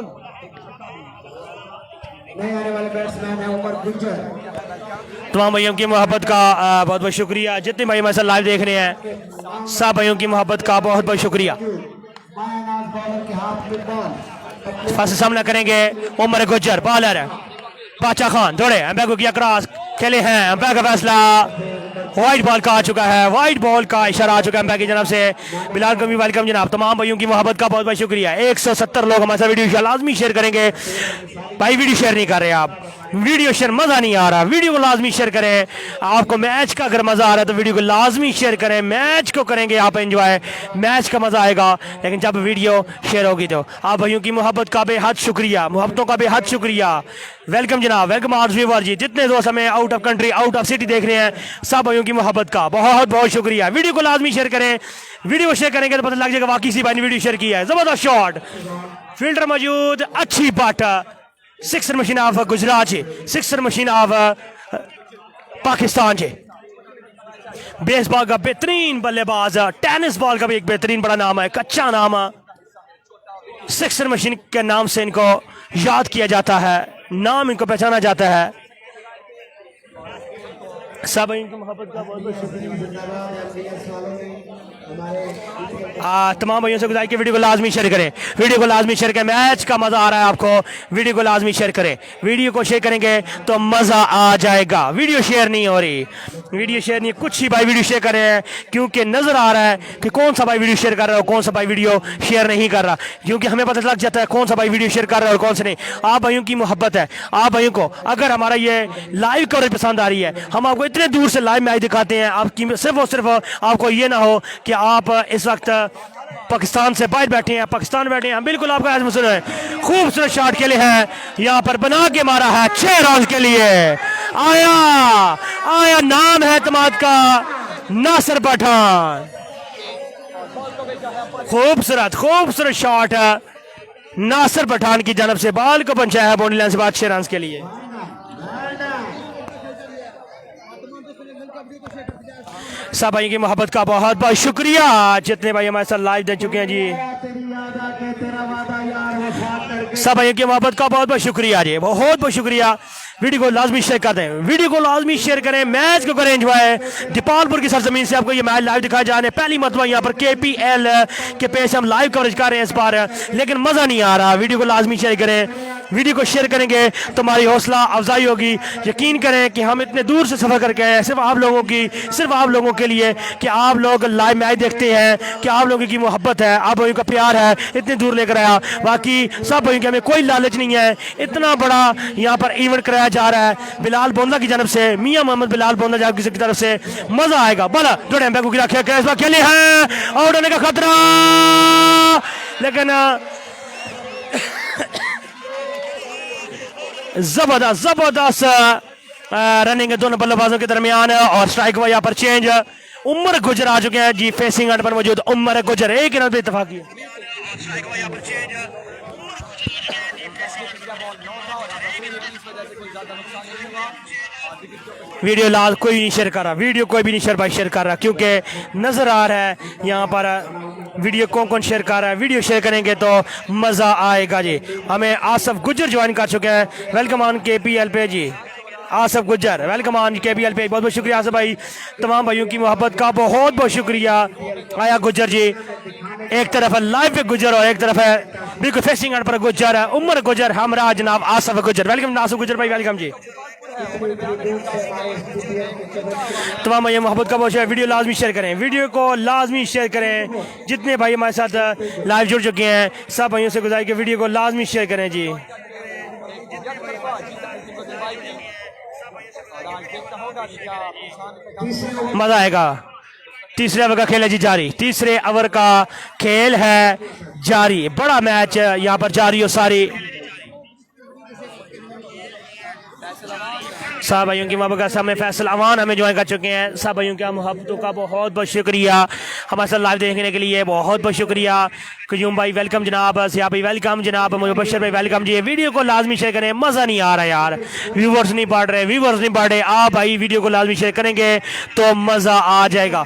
नए आने वाले बैट्समैन है उमर गुज्जर। तमाम भाइयों की मोहब्बत का बहुत बहुत शुक्रिया। जितने भाई हमारे साथ लाइव देख रहे हैं सब भाइयों की मोहब्बत का बहुत बहुत शुक्रिया। मायानाज बॉलर के हाथ में बॉल। फर्स्ट सामना करेंगे उमर गुज्जर, बॉलर बादशाह खान दौड़े, अंपायर को किया क्रॉस, खेले हैं, अंपायर का फैसला वाइट बॉल का आ चुका है, वाइट बॉल का इशारा आ चुका है अंपायर की जनाब से। बिलाल कमी वेलकम जनाब। तमाम भाइयों की मोहब्बत का बहुत बहुत शुक्रिया। 170 लोग हमारे साथ वीडियो लाजमी शेयर करेंगे भाई। वीडियो शेयर नहीं कर रहे आप, वीडियो शेयर मजा नहीं आ रहा, वीडियो को लाजमी शेयर करें। आपको मैच का अगर मजा आ रहा है तो वीडियो को लाजमी शेयर करें, मैच को करेंगे आप एंजॉय, मैच का मजा आएगा। लेकिन जब वीडियो शेयर होगी तो आप भाइयों की मोहब्बत का बेहद शुक्रिया, मोहब्बतों का बेहद शुक्रिया। वेलकम जनाब, वेलकम आर्स व्यूअर जी, जितने दोस्त हमें out of country out of city देख रहे हैं सब भाइयों की मोहब्बत का बहुत बहुत शुक्रिया। वीडियो को लाजमी शेयर करें, वीडियो को शेयर करेंगे तो पता लग जाएगा वाकई सी भाई ने वीडियो शेयर किया है। जबरदस्त शॉट, फील्डर मौजूद, अच्छी but, sixer machine of Gujrat ji, sixer machine of Pakistan ji. Baseball का बेहतरीन बल्लेबाज, टेनिस बॉल का भी एक बेहतरीन बड़ा नाम है, कच्चा नाम, सिक्सर मशीन के नाम से इनको याद किया जाता है, नाम इनको पहचाना जाता है। सब इनकी मोहब्बत का बहुत बहुत तमाम भाइयों से गुजारिश की वीडियो को लाजमी शेयर करें, वीडियो को लाजमी शेयर करें। मैच का मजा आ रहा है आपको, वीडियो को लाजमी शेयर करें, वीडियो को शेयर करेंगे तो मजा आ जाएगा। वीडियो शेयर नहीं हो रही, वीडियो शेयर नहीं, कुछ ही भाई वीडियो शेयर कर रहे हैं क्योंकि नजर आ रहा है कि कौन सा भाई वीडियो शेयर कर रहा है और कौन सा भाई वीडियो शेयर नहीं कर रहा, क्योंकि हमें पता लग जाता है कौन सा भाई वीडियो शेयर कर रहा है और कौन सा नहीं। आप भाइयों की मोहब्बत है, आप भाइयों को अगर हमारा ये लाइव कवरेज पसंद आ रही है, हम आपको इतने दूर से लाइव मैच दिखाते हैं, आपकी सिर्फ और सिर्फ आपको ये ना हो कि आप इस वक्त पाकिस्तान से बाहर बैठे हैं, पाकिस्तान बैठे हैं, बिल्कुल आपका ऐसा मसला है। खूबसूरत शॉट खेले हैं, यहाँ पर बना के मारा है 6 रन के लिए। आया नाम है तमाद का नासिर पठान। खूबसूरत शॉट है नासिर पठान की जानब से, बॉल को पहुंचाया है बाउंड्री लाइन से बाद 6 रन के लिए। सब भाई की मोहब्बत का बहुत बहुत शुक्रिया। जितने भाई हमारे साथ लाइव दे चुके हैं जी, सब भाई की मोहब्बत का बहुत बहुत शुक्रिया जी, बहुत बहुत शुक्रिया। वीडियो को लाजमी शेयर कर दें, वीडियो को लाजमी शेयर करें, मैच को करें एंजॉय। दीपालपुर की सरजमीन से आपको ये मैच लाइव दिखाया जा रहा है, पहली मरतबा यहाँ पर KPL के पेश हम लाइव कवरेज कर रहे हैं इस बार, लेकिन मज़ा नहीं आ रहा। वीडियो को लाजमी शेयर करें, वीडियो को शेयर करेंगे तो हमारी हौसला अफजाई होगी। यकीन करें कि हम इतने दूर से सफ़र करके आए हैं सिर्फ आप लोगों के लिए कि आप लोग लाइव मैच देखते हैं, कि आप लोगों की मोहब्बत है, आप लोगों का प्यार है, इतने दूर लेकर आया। बाकी सब भाइयों के हमें कोई लालच नहीं है, इतना बड़ा यहाँ पर इवेंट कराया जा रहा है बिलाल बोंदा की जानब से, मियां मोहम्मद बिलाल बोंदा जाब की तरफ से, मजा आएगा। बोला जोड़े एम्पायर को गिरा खेले हैं, आउट होने का खतरा, लेकिन जबरदस्त रनिंग दोनों बल्लेबाजों के दरमियान, और स्ट्राइक हुआ यहाँ पर चेंज। उमर गुजर आ चुके हैं जी, फेसिंग एंड पर मौजूद उमर गुजर, एक रन पे इत्तेफाकी है। वीडियो लाल कोई नहीं शेयर कर रहा, वीडियो कोई भी नहीं शेयर कर रहा, क्योंकि नजर आ रहा है यहाँ पर वीडियो कौन शेयर कर रहा है। वीडियो शेयर करेंगे तो मजा आएगा जी। हमें आसफ गुजर ज्वाइन कर चुके हैं, वेलकम ऑन KPL पे जी, Asaf Gujjar welcome on KPL पे, बहुत बहुत शुक्रिया आसफ भाई। तमाम भाइयों की मोहब्बत का बहुत बहुत शुक्रिया। आया गुज्जर जी, एक तरफ है लाइव पे गुज्जर और एक तरफ है बिल्कुल फेसिंग पर गुज्जर है, उमर गुज्जर हमरा जनाब आसफ गुज्जर, वेलकम आसफ गुज्जर भाई, वेलकम जी। तमाम भाई मोहब्बत का बहुत, वीडियो लाजमी शेयर करें, वीडियो को लाजमी शेयर करें। जितने भाई हमारे साथ लाइव जुड़ चुके हैं सब भाइयों से गुजारिश कि वीडियो को लाजमी शेयर करें जी। मजा आएगा। तीसरे ओवर का खेल है जी जारी, तीसरे ओवर का खेल है जारी, बड़ा मैच यहाँ पर जारी और सारी। साहब भाइयों की मोहब्बत का सामने फैसल अवान हमें ज्वाइन कर चुके हैं। साहब भाइयों की मोहब्बतों का बहुत बहुत शुक्रिया, हमारे साथ लाइव देखने के लिए बहुत बहुत शुक्रिया। क्यूम भाई वेलकम जनाब, सिया भाई वेलकम जनाब, मुबशर भाई वेलकम जी। वीडियो को लाजमी शेयर करें, मज़ा नहीं आ रहा यार, व्यूवर्स नहीं बढ़ रहे। आप भाई वीडियो को लाजमी शेयर करेंगे तो मज़ा आ जाएगा।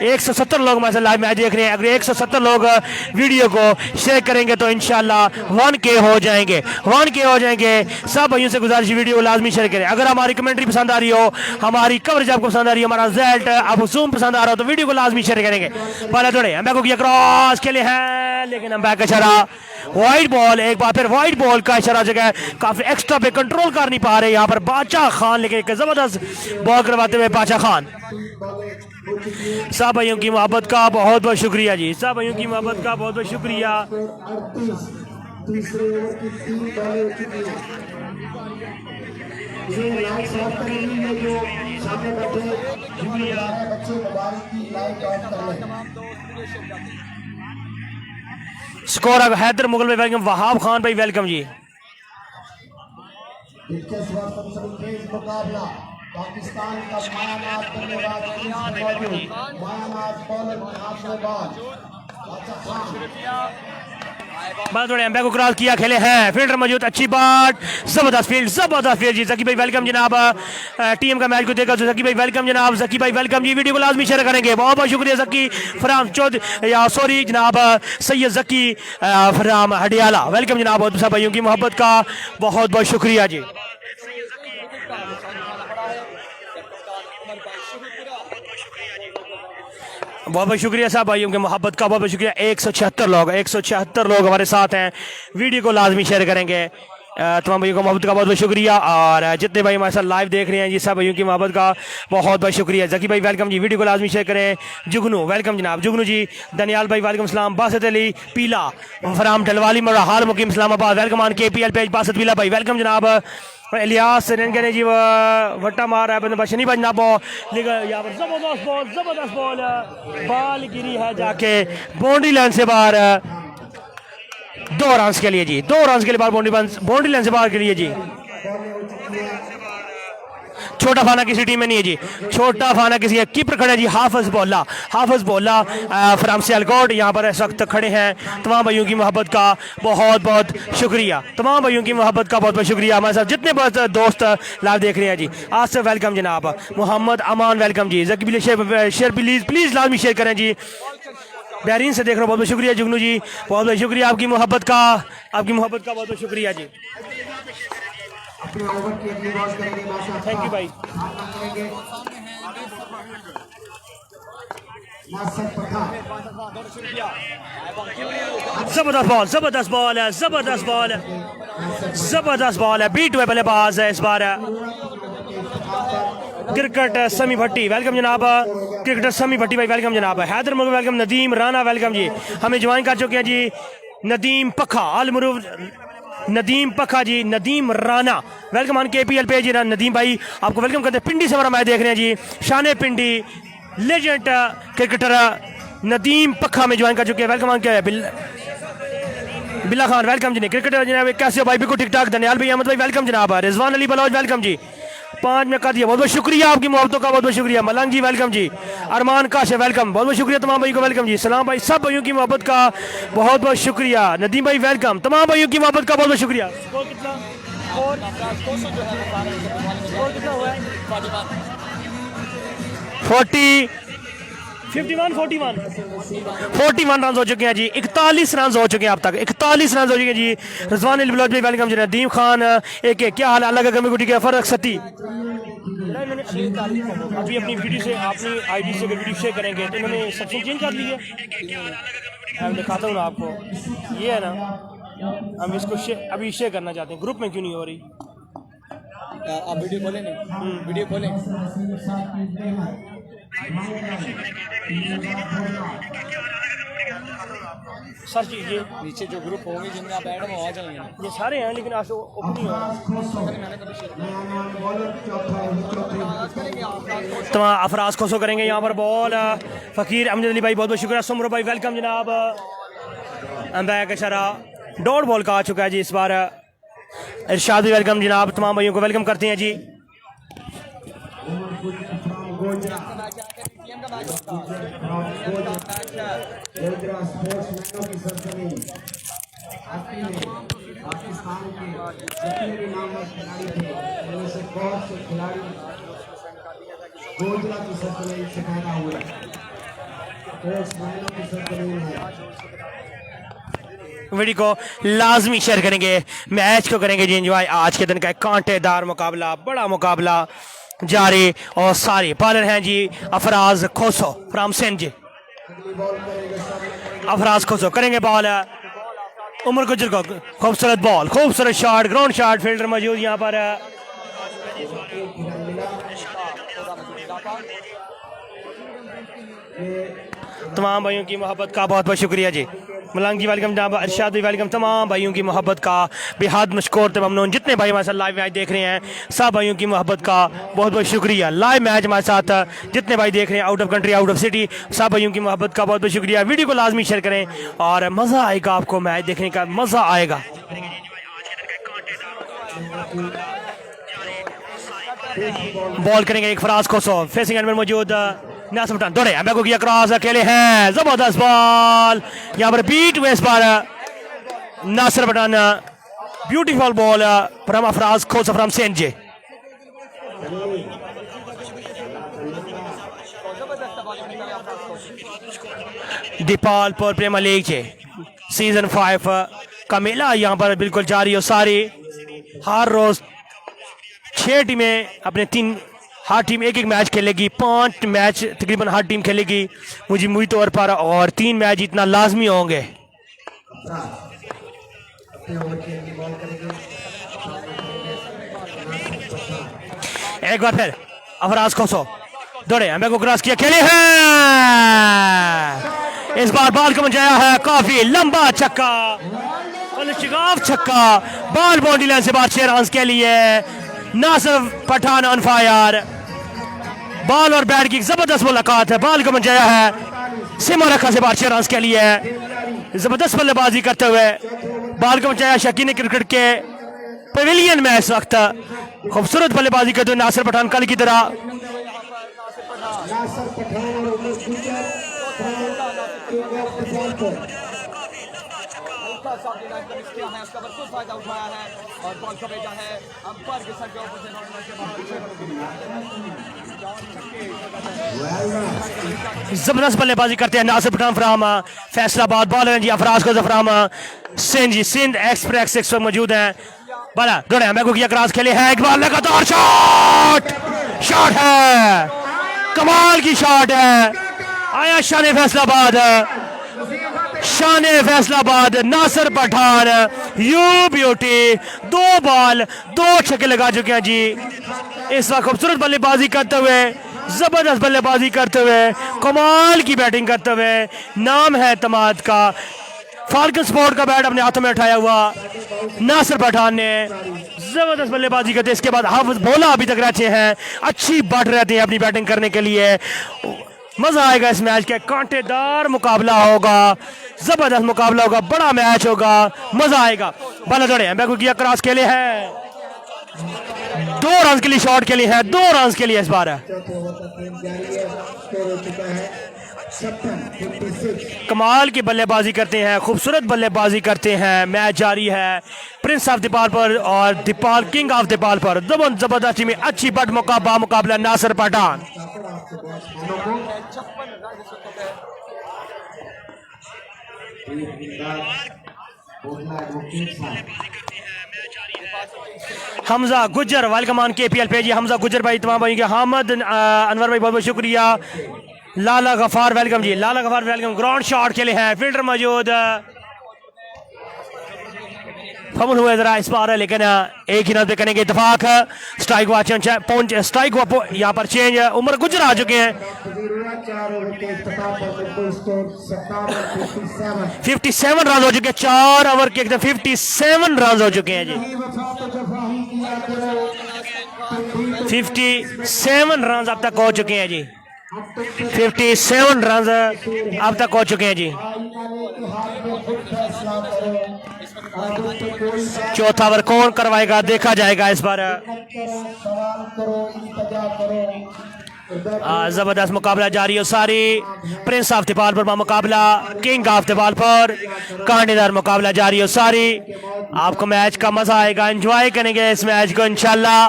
170 लोग हमारे साथ लाइव मैच देख रहे हैं, अगर 170 लोग वीडियो को शेयर करेंगे तो इंशाल्लाह 1K हो जाएंगे, 1K हो जाएंगे। सब भाइयों से गुजारिश, वीडियो को लाजमी शेयर करें। अगर हमारी कमेंट्री पसंद आ रही हो, हमारी कवरेज आपको पसंद आ रही है, हमारा रिजल्ट आपको जूम पसंद आ रहा हो तो वीडियो को लाजमी शेयर करेंगे। पहले थोड़े हम को किया क्रॉस के लिए है, लेकिन हम बैक का इशारा, वाइड बॉल, एक बार फिर वाइड बॉल का इशारा जगह काफी एक्स्ट्रा पे कंट्रोल कर नहीं पा रहे यहाँ पर बादशाह खान, लेकिन एक जबरदस्त बॉल करवाते हुए बादशाह खान। सब भाइयों की मोहब्बत का बहुत बहुत शुक्रिया जी, सब भाइयों की मोहब्बत का बहुत बहुत शुक्रिया। तीसरे ओवर की 3 बॉलें हो चुकी हैं। ये लाइट ऑफ करेंगे, ये जो सामने बैठे वीडियो बना रहे बच्चे मोबाइल की लाइट ऑफ कर लें। स्कोर हैदर मुगल भाई वेलकम, वहाब खान भाई वेलकम जी। दिलचस्प और सबसे तेज मुकाबला पाकिस्तान का मायानाज बल्लेबाज, मायानाज बॉलर के हाथ में बॉल। बस थोड़े एम्पायर को क्रॉस किया, खेले हैं, फील्डर मौजूद, अच्छी बात, जबरदस्त फील्ड जी। जकी भाई वेलकम जनाब, टीम का मैच को देखा तो जकी भाई वेलकम जनाब, जकी भाई वेलकम जी। वीडियो को लाजमी शेयर करेंगे, बहुत बहुत शुक्रिया जकी फराम सॉरी जनाब सैयद जकी फराम हडियाला वेलकम जनाब। सब भाइयों की मोहब्बत का बहुत बहुत शुक्रिया जी। बहुत बहुत शुक्रिया साहब भाइयों के मोहब्बत का बहुत बहुत शुक्रिया। 176 लोग हमारे साथ हैं, वीडियो को लाजमी शेयर करेंगे। तमाम भाइयों को मोहब्बत का बहुत बहुत शुक्रिया, और जितने भाई हमारे साथ लाइव देख रहे हैं जी, सब भाइयों की मोहब्बत का बहुत बहुत शुक्रिया। जकी भाई वेलकम जी, वीडियो को लाजमी शेयर करें। जुगनू वेलकम जनाब, जुगनू जी। दनियाल भाई वेलकम सलाम, बासत अली पीला फराम ढलवाली मरा हाल मुकीम Islamabad welcome on KPL page, Basit Peela भाई वेलकम जनाब। इलियास रनगने जी वट्टा मार रहा है, बंदा नहीं बजना बॉल, लेकिन यहाँ पर जबरदस्त बॉल बॉल गिरी है जाके बाउंड्री लाइन से बाहर। 2 रन के लिए जी, 2 रन के लिए बाउंड्री लाइन से बाहर के लिए जी। छोटा फाना किसी टीम में नहीं है जी, छोटा फाना किसी है। कीपर खड़े जी हाफिज बोला फ्राम सियालकोट, यहाँ पर इस वक्त खड़े हैं। तमाम भाइयों की मोहब्बत का बहुत बहुत शुक्रिया, तमाम भाइयों की मोहब्बत का बहुत बहुत शुक्रिया। हमारे साथ जितने बहुत दोस्त लाइव देख रहे हैं जी, आसिफ वेलकम जनाब, मोहम्मद अमान वेलकम जी। जकी शेयर प्लीज लाजमी शेयर करें जी। बहरीन से देख रहा हूँ, बहुत बहुत शुक्रिया जुगनू जी, बहुत बहुत शुक्रिया आपकी मोहब्बत का बहुत बहुत शुक्रिया जी। अपने ओवर की अगली बॉल करेंगे बादशाह, थैंक यू भाई। जबरदस्त बॉल है, बीट हुए बल्लेबाज है इस बार। क्रिकेट समी भट्टी वेलकम जनाब, क्रिकेटर समी भट्टी भाई वेलकम जनाब। हैदर मुगल वेलकम, नदीम राना वेलकम जी, हमें ज्वाइन कर चुके हैं जी। नदीम पखा नदीम पखा जी, Nadeem Rana welcome on KPL page. Nadeem भाई आपको वेलकम करते हैं, पिंडी से हमारा मैच देख रहे हैं जी। शान पिंडी लेजेंड क्रिकेटर नदीम पखा में ज्वाइन कर चुके हैं, वेलकम ऑन क्या है बिल्ला खान वेलकम जी। क्रिकेटर जनाब कैसे हो भाई, बिल्कुल ठीक ठाक। दनियाल भाई अहमद भाई वेलकम जनाब। रिजवान अली बलौज वेलकम जी, 5 में कर दिया, बहुत बहुत शुक्रिया आपकी मोहब्बतों का बहुत बहुत शुक्रिया। मलंग जी वेलकम जी, अरमान काश वेलकम, बहुत बहुत शुक्रिया तमाम भाइयों को वेलकम जी। सलाम भाई, सब भाइयों की मोहब्बत का बहुत बहुत शुक्रिया। नदीम भाई वेलकम, तमाम भाइयों की मोहब्बत का बहुत बहुत शुक्रिया। स्कोर कितना हुआ है? 41 रन हो चुके हैं जी, 41 रन हो चुके हैं अब तक, 41 रन हो चुके हैं जी। रिजवान अली बलौज भाई वेलकम जी। नदीम खान एक क्या हाल है, अलग कमेटी के फर्क सती अभी अपनी वीडियो से अपनी ID से वीडियो शेयर करेंगे तो इन्होंने सेक्शन चेंज कर ली है। मैं दिखाता हूँ ना आपको, ये है ना, हम इसको अभी शेयर करना चाहते हैं, ग्रुप में क्यों नहीं हो रही? आप वीडियो खोलें नहीं, वीडियो खोलें। सर जी ये नीचे जो ग्रुप होंगे जिनमें आप ऐड हो आ जाएंगे। ये सारे हैं लेकिन आज ओपन नहीं हो रहा। तो अफराज खोसो करेंगे यहाँ पर बॉल। फ़कीर अमजद अली भाई बहुत बहुत शुक्रिया। सुमरो भाई वेलकम जनाब। अंदाया का इशारा डॉट बॉल का आ चुका है जी इस बार। इरशाद भी वेलकम जनाब। तमाम भाइयों को वेलकम करते हैं जी। पाकिस्तान के जितने भी नामवर खिलाड़ी थे उनमें से बहुत से खिलाड़ी गोजरा की सरजमीन से पैदा हुए। स्पोर्ट्समैनों की सरजमीन है। वीडियो को लाजमी शेयर करेंगे, मैच को करेंगे जी एंजॉय। आज के दिन का एक कांटेदार मुकाबला, बड़ा मुकाबला जारी और सारे बॉलर हैं जी अफराज खोसो फ्रॉम सिंध जी। अफराज खोसो करेंगे बॉल। उमर गुजर को खूबसूरत बॉल, खूबसूरत शॉट, ग्राउंड शॉट, फील्डर मौजूद यहाँ पर। तमाम भाइयों की मोहब्बत का बहुत बहुत शुक्रिया जी। मलंग जी वेलकम जनाब। अरशाद भी वेलकम। तमाम भाइयों की मोहब्बत का बेहद मशकूर तो ममनून। जितने भाई हमारे साथ लाइव मैच देख रहे हैं सब भाइयों की मोहब्बत का बहुत बहुत शुक्रिया। लाइव मैच हमारे साथ जितने भाई देख रहे हैं out of country, out of city, सब भाइयों की मोहब्बत का बहुत बहुत शुक्रिया। वीडियो को लाजमी शेयर करें और मज़ा आएगा, आपको मैच देखने का मज़ा आएगा। बॉल करेंगे एक फराज खोसो, फेसिंग एंड में मौजूद नासिर पठान। दौड़े हमें को किया क्रॉस, अकेले हैं, जबरदस्त बॉल यहाँ पर बीट हुए इस बार Nasir Pathan. Beautiful ball from Afraz Khoso from सेंट जे। दीपालपुर प्रीमियर लीग जे सीजन 5 का मेला यहाँ पर बिल्कुल जारी और सारी हर रोज 6 टीमें अपने 3 हर टीम एक मैच खेलेगी। 5 मैच तकरीबन हर टीम खेलेगी मुझे तौर पर, और 3 मैच जीतना लाजमी होंगे। एक बार फिर अफराज खोसो दौड़े, हमें को क्रॉस किया, खेले हैं। इस बार बॉल को बचाया है, काफी लंबा छक्का, शिगाफ छक्का, बॉल बाउंड्री लाइन से बाहर 6 रन के लिए। Nasir Pathan on fire. Ball और बैट की जबरदस्त मुलाकात है, बॉल को बचाया है, सिमा रखा से बाहर 6 रन के लिए। जबरदस्त बल्लेबाजी करते हुए बॉल को बचाया शकीन क्रिकेट के पवेलियन में। इस वक्त खूबसूरत बल्लेबाजी करते हुए नासिर पठान कल की तरह। जबरदस्त बल्लेबाजी करते हैं नासिर पठान फ्राम फैसलाबाद। बॉलर जी अफराज को फ्राम सिंध जी, सिंध एक्सप्रेस 6 मौजूद हैं। बड़ा दौड़े हमें को किया क्रॉस, खेले है, एक बार लगातार शॉट, शॉट है, कमाल की शॉट है। आया Shan Faisalabad, Shan Faisalabad Nasir Pathan, you beauty. 2 ball 2 छक्के लगा चुके हैं जी इस वक्त। खूबसूरत बल्लेबाजी करते हुए, जबरदस्त बल्लेबाजी करते हुए, कमाल की बैटिंग करते हुए, नाम है तमाद का। फाल्कन स्पोर्ट का बैट अपने हाथों में उठाया हुआ नासिर पठान ने जबरदस्त बल्लेबाजी करते। इसके बाद हाफिज बोला अभी तक रहते हैं, अच्छी बाट रहते हैं अपनी बैटिंग करने के लिए। मजा आएगा इस मैच के, कांटेदार मुकाबला होगा, जबरदस्त मुकाबला होगा, बड़ा मैच होगा, मजा आएगा। बाला दौड़े हमें को किया क्रॉस, खेले हैं, 2 रन के लिए शॉट के लिए है, 2 रन के लिए इस बार है। कमाल की बल्लेबाजी करते हैं, खूबसूरत बल्लेबाजी करते हैं। मैच जारी है। प्रिंस ऑफ दीपालपुर और दीपाल किंग ऑफ दीपालपुर जबरदस्त में अच्छी बट मुकाबला Nasir Pathan. Hamza Gujjar welcome on KPL पे जी। हमजा गुज्जर भाई, तमाम भाई के हामिद अनवर भाई बहुत बहुत शुक्रिया। लाला गफार वेलकम जी, लाला गफार वेलकम। ग्राउंड शॉट खेले हैं, फील्डर मौजूद। फमल हुए जरा इस बार, लेकिन एक ही रन पे करेंगे इतफाक। स्ट्राइक हुआ पहुंच स्ट्राइक हुआ यहाँ पर चेंज। उमर गुजर आ चुके हैं। 57 रन हो चुके हैं, 4 ओवर के 57 रन हो चुके हैं जी। 57 रन अब तक हो चुके हैं जी। 57 रन अब तक हो चुके हैं जी। चौथा ओवर कौन करवाएगा देखा जाएगा इस बार। जबरदस्त मुकाबला जारी है सारी। प्रिंस ऑफ तिपाल पर मुकाबला किंग ऑफ तिपाल पर, कांटेदार मुकाबला जारी है सारी। आपको मैच का मजा आएगा, एंजॉय करेंगे इस मैच को इंशाल्लाह।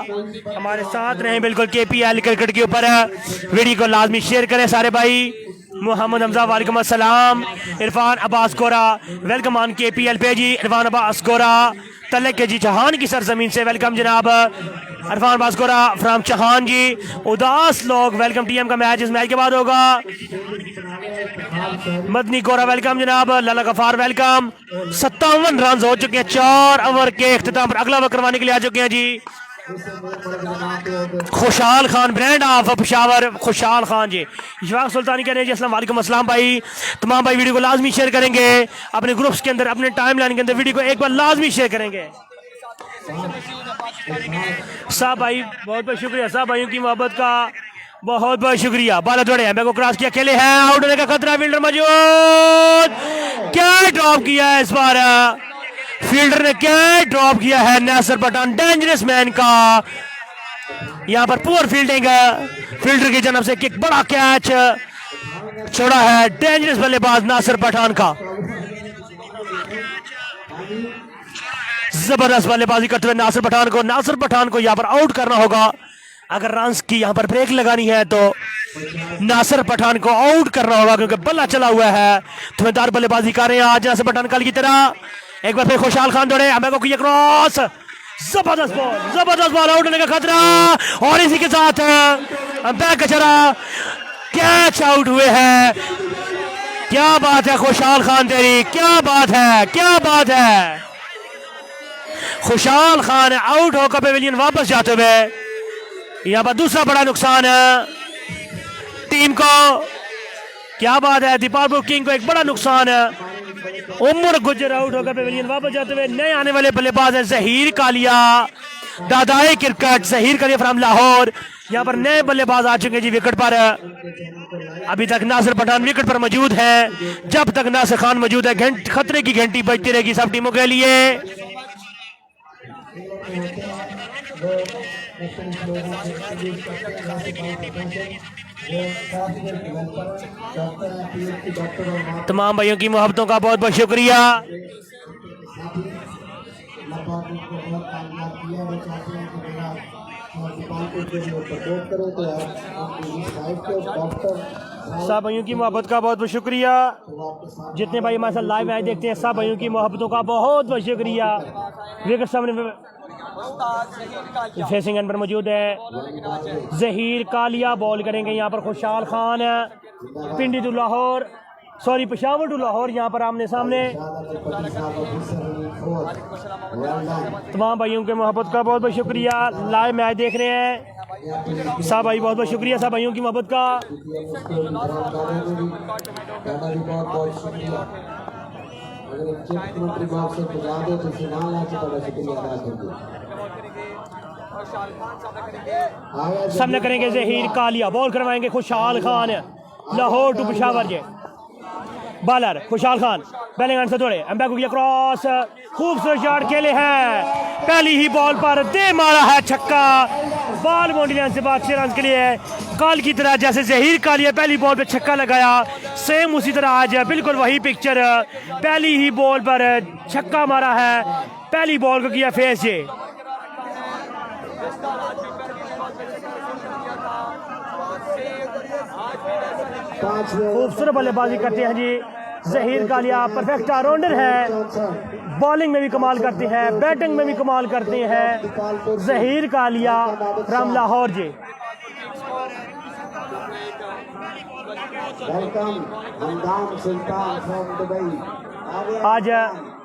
हमारे साथ रहें बिल्कुल KPL क्रिकेट के ऊपर। वीडियो को लाजमी शेयर करें सारे भाई। मोहम्मद हमजा वालेकुम अस्सलाम। इरफान अब्बास गोरा वेलकम ऑन KPL पे जी। इरफान अब्बास गोरा तलक के जी चौहान की सरजमीन से वेलकम जनाब। इरफान अब्बास गोरा फ्राम चौहान जी। उदास लोग वेलकम। TM का मैच इस मैच के बाद होगा। मदनी गोरा वेलकम जनाब। लाला गफार वेलकम। 57 रन हो चुके हैं 4 ओवर के इख्तिताम पर। अगला ओवर करवाने के लिए आ चुके हैं जी खुशहाल खान ब्रांड ऑफ पेशावर। खुशहाल खान जी। इशफाक सुल्तानी कह रहे हैं जी अस्सलाम वालेकुम। अस्सलाम भाई। तमाम भाई वीडियो को लाजमी शेयर करेंगे अपने ग्रुप्स के अंदर, अपने टाइम लाइन के अंदर वीडियो को एक बार लाजमी शेयर करेंगे। साहब भाई बहुत बहुत शुक्रिया, साहब भाइयों की मोहब्बत का बहुत बहुत शुक्रिया। बाला दौड़े हैं, बैक को क्रॉस किया, खेले हैं, आउट होने का खतरा। फील्डर मौजूद, क्या ड्रॉप किया है इस बार फील्डर ने, क्या ड्रॉप किया है नासिर पठान। डेंजरस मैन का यहाँ पर पुअर फील्डिंग, फील्डर की जानब से किक, बड़ा कैच छोड़ा है डेंजरस बल्लेबाज नासिर पठान का। जबरदस्त बल्लेबाजी करते हुए नासिर पठान को यहाँ पर आउट करना होगा। अगर रन्स की यहाँ पर ब्रेक लगानी है तो नासिर पठान को आउट करना होगा, क्योंकि बल्ला चला हुआ है। धुआंधार बल्लेबाजी कर रहे हैं आज नासिर पठान कल की तरह। एक बार फिर खुशहाल खान दौड़े, हमें को किया क्रॉस, जबरदस्त बॉल, आउट होने का खतरा। और इसी के साथ बैक चला, कैच आउट हुए हैं। क्या बात है खुशहाल खान तेरी, क्या बात है, क्या बात है। खुशहाल खान आउट होकर पेविलियन वापस जाते हुए, यहाँ पर दूसरा बड़ा नुकसान है टीम को। क्या बात है, दीपालपुर किंग को एक बड़ा नुकसान है। उमर गुजर आउट होकर पेविलियन वापस जाते हुए। नए आने वाले बल्लेबाज हैं जहीर कालिया, दादाए क्रिकेट जहीर कालिया फ्राम लाहौर। यहाँ पर नए बल्लेबाज आ चुके हैं जी विकेट पर। अभी तक नासिर पठान विकेट पर मौजूद है। जब तक नासिर खान मौजूद है खतरे की घंटी बजती रहेगी सब टीमों के लिए। तमाम भाइयों की मोहब्बतों का बहुत बहुत शुक्रिया। सब भाइयों की मोहब्बत का बहुत बहुत शुक्रिया। जितने भाई हमारे साथ लाइव मैच देखते हैं सब भाइयों की मोहब्बतों का बहुत बहुत शुक्रिया। विकेट सामने फेसिंग एंड पर मौजूद है जहीर कालिया। बॉल करेंगे यहाँ पर Khushal Khan, Pindi to Lahore, sorry Peshawar to Lahore. यहाँ पर आमने सामने। तमाम भाइयों के मोहब्बत का बहुत बहुत शुक्रिया। लाइव मैच देख रहे हैं सब भाई, बहुत बहुत शुक्रिया सब भाइयों की मोहब्बत का। सामने करेंगे जहीर कालिया, बॉल करवाएंगे खुशहाल खान, लाहौर टू पेशावर जे। बॉलर खुशहाल खान पहले एंड से दौड़े, एम्बा को किया क्रॉस, खूबसूरत शॉट खेले हैं। पहली ही बॉल पर दे मारा है छक्का। बॉल बाउंड्री लाइन से 6 रन के लिए। कल की तरह जैसे जहीर कालिया पहली बॉल पे छक्का लगाया, सेम उसी तरह आज बिल्कुल वही पिक्चर। पहली ही बॉल पर छक्का मारा है, पहली बॉल को किया फेस से। खूबसूरत बल्लेबाजी करते हैं जी जहीर कालिया, परफेक्ट ऑलराउंडर है। बॉलिंग में भी कमाल करते हैं, बैटिंग में भी कमाल करते हैं जहीर कालिया फ्रॉम लाहौर जी। आज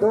2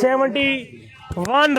71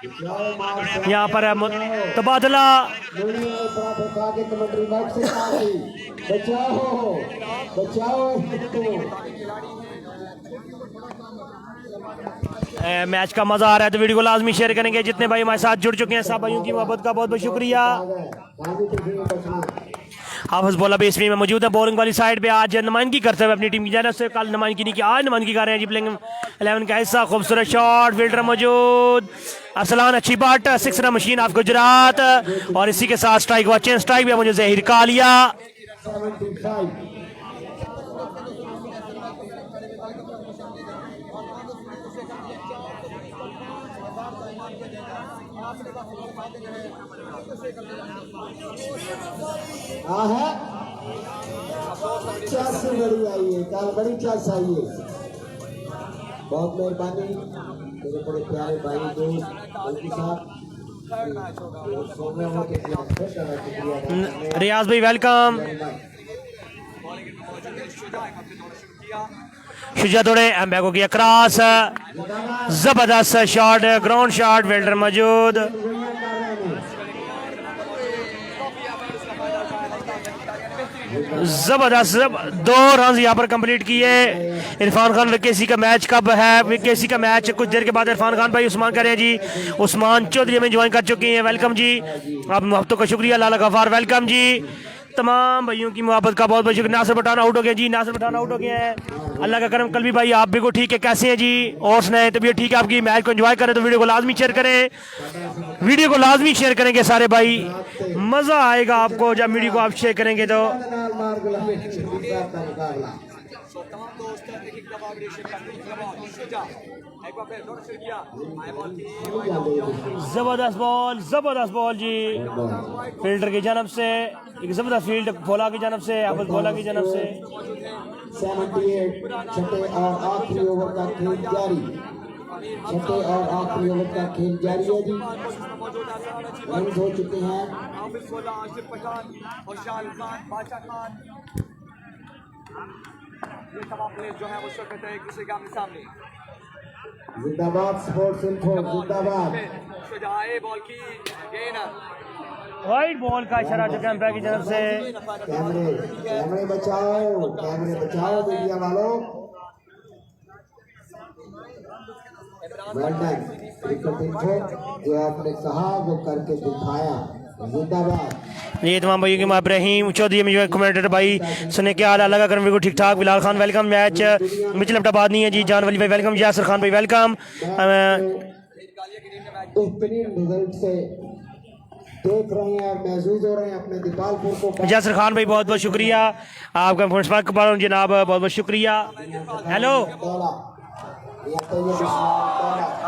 यहाँ पर तबादला मैच का मजा आ रहा है तो वीडियो को लाजमी शेयर करेंगे। जितने भाई हमारे साथ जुड़ चुके हैं सब भाइयों की मोहब्बत का बहुत बहुत शुक्रिया। हाफिज बोला भी इसमें मौजूद है बॉलिंग वाली साइड पे, आज नुमाइंदगी करते हुए अपनी टीम की जानिब से, कल नुमाइंदगी नहीं की, आज नुमाइंदगी कर रहे हैं जी प्लेइंग 11 का हिस्सा। खूबसूरत शॉट, फील्डर मौजूद, अरसलान अच्छी बाट, 6 रन मशीन ऑफ गुजरात, और इसी के साथ स्ट्राइक वॉचें, स्ट्राइक भी मुझे जहीर कालिया। क्लास बड़ी आई है, कल बड़ी क्लास आई है। बहुत मेहरबानी मेरे बड़े प्यारे भाई दोस्त रियाज भाई वेलकम। शुजा तोड़े एम्बैको किया क्रॉस, जबरदस्त शॉट, ग्राउंड शॉट, फील्डर मौजूद, जबरदस्त 2 रन यहाँ पर कंप्लीट किए। इरफान खान विकेसी का मैच कब है? विकेसी का मैच कुछ देर के बाद इरफान खान भाई उस्मान करें जी, उस्मान चौधरी में ज्वाइन कर चुके हैं, वेलकम जी, आप मोहब्बतों का शुक्रिया। लाला गफार वेलकम जी, तमाम भाइयों की मोहब्बत का बहुत बहुत शुक्रिया। नासिर पठान आउट हो गए जी, नासिर पठान आउट हो गए हैं, अल्लाह का करम। कल भी भाई आप भी को ठीक है, कैसे हैं जी? और सुनाए तबीयत ठीक है आपकी? मैच को एंजॉय करें तो वीडियो को लाजमी शेयर करें, वीडियो को लाजमी शेयर करेंगे सारे भाई, मज़ा आएगा आपको जब वीडियो को आप शेयर करेंगे तो। जबरदस्त बॉल जी, फील्डर की जानब से एक जबरदस्त फील्ड, भोला की जानब से, हाफिज भोला की जानब से। 78 छठे और आखिरी ओवर का खेल जारी, छठे और आखिरी ओवर का खेल जारी है जी। रन हो चुके हैं। ये तमाम प्लेयर जो है वो शौकत है एक दूसरे के आमने सामने। जिंदाबाद स्पोर्ट्स इन्फो, जिंदाबाद। शुजाए बॉल की गेंद, वाइड बॉल का इशारा जो कैंपा की तरफ से। कैमरे बचाओ, कैमरे बचाओ मीडिया वालों। वेल डन क्रिकेट इन्फो, जो आपने कहा वो करके दिखाया, जिंदाबाद। ये तमाम भाइयों के इब्राहिम चौधरी में जो कमेंटेटर भाई सुने क्या हाल, अल्लाह का करम, ठीक ठाक। बिलाल खान वेलकम, मैच मिचल अब्बाद नहीं है जी, जान वली भाई वेलकम, यासर खान भाई वेलकम। बेहतरीन रिजल्ट से देख रहे हैं और महसूस हो रहे हैं अपने दीपालपुर को। यासर खान भाई बहुत बहुत शुक्रिया आपका जनाब, बहुत बहुत शुक्रिया। हेलो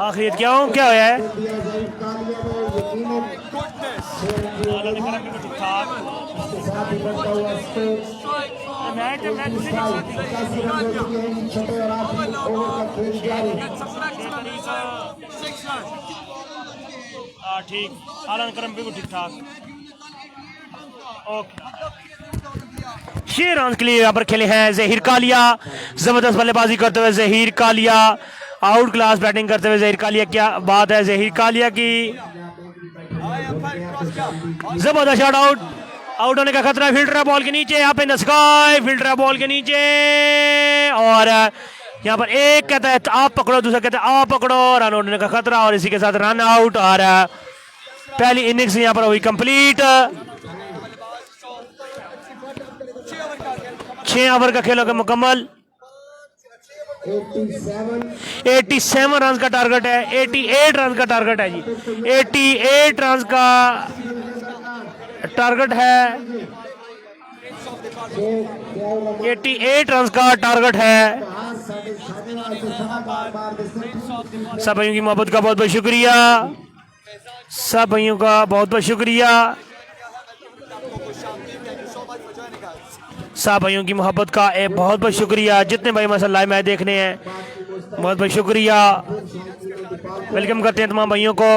आखिर क्या हो, क्या होया है? ठीक, आलन करम भी ठीक ठाक। ओके, 6 रन के लिए यहाँ पर खेले हैं जहीर कालिया, जबरदस्त बल्लेबाजी करते हुए Zaheer Kalia, out class batting करते हुए जहीर कालिया। क्या बात है जहीर कालिया की, जबरदस्त शॉट, आउट होने का खतरा। फील्डर बॉल के नीचे, यहाँ पे नस्काई, फील्डर बॉल के नीचे, और यहाँ पर एक कहता है आप पकड़ो, दूसरा कहता है आप पकड़ो, रन होने का खतरा, और इसी के साथ रन आउट। और पहली इनिंग्स यहाँ पर हुई कंप्लीट। 6 ओवर का खेल होगा मुकम्मल। 87 रन का टारगेट है, 88 रन का टारगेट है जी, 88 रन का टारगेट है, 88 रन का टारगेट है। सब भाइयों की मोहब्बत का बहुत बहुत शुक्रिया, सब भाइयों का बहुत बहुत शुक्रिया, सब भाइयों की मोहब्बत का बहुत बहुत शुक्रिया। जितने भाई हमारे लाइव मैच देखने हैं बहुत बहुत शुक्रिया, वेलकम करते हैं तमाम भाइयों को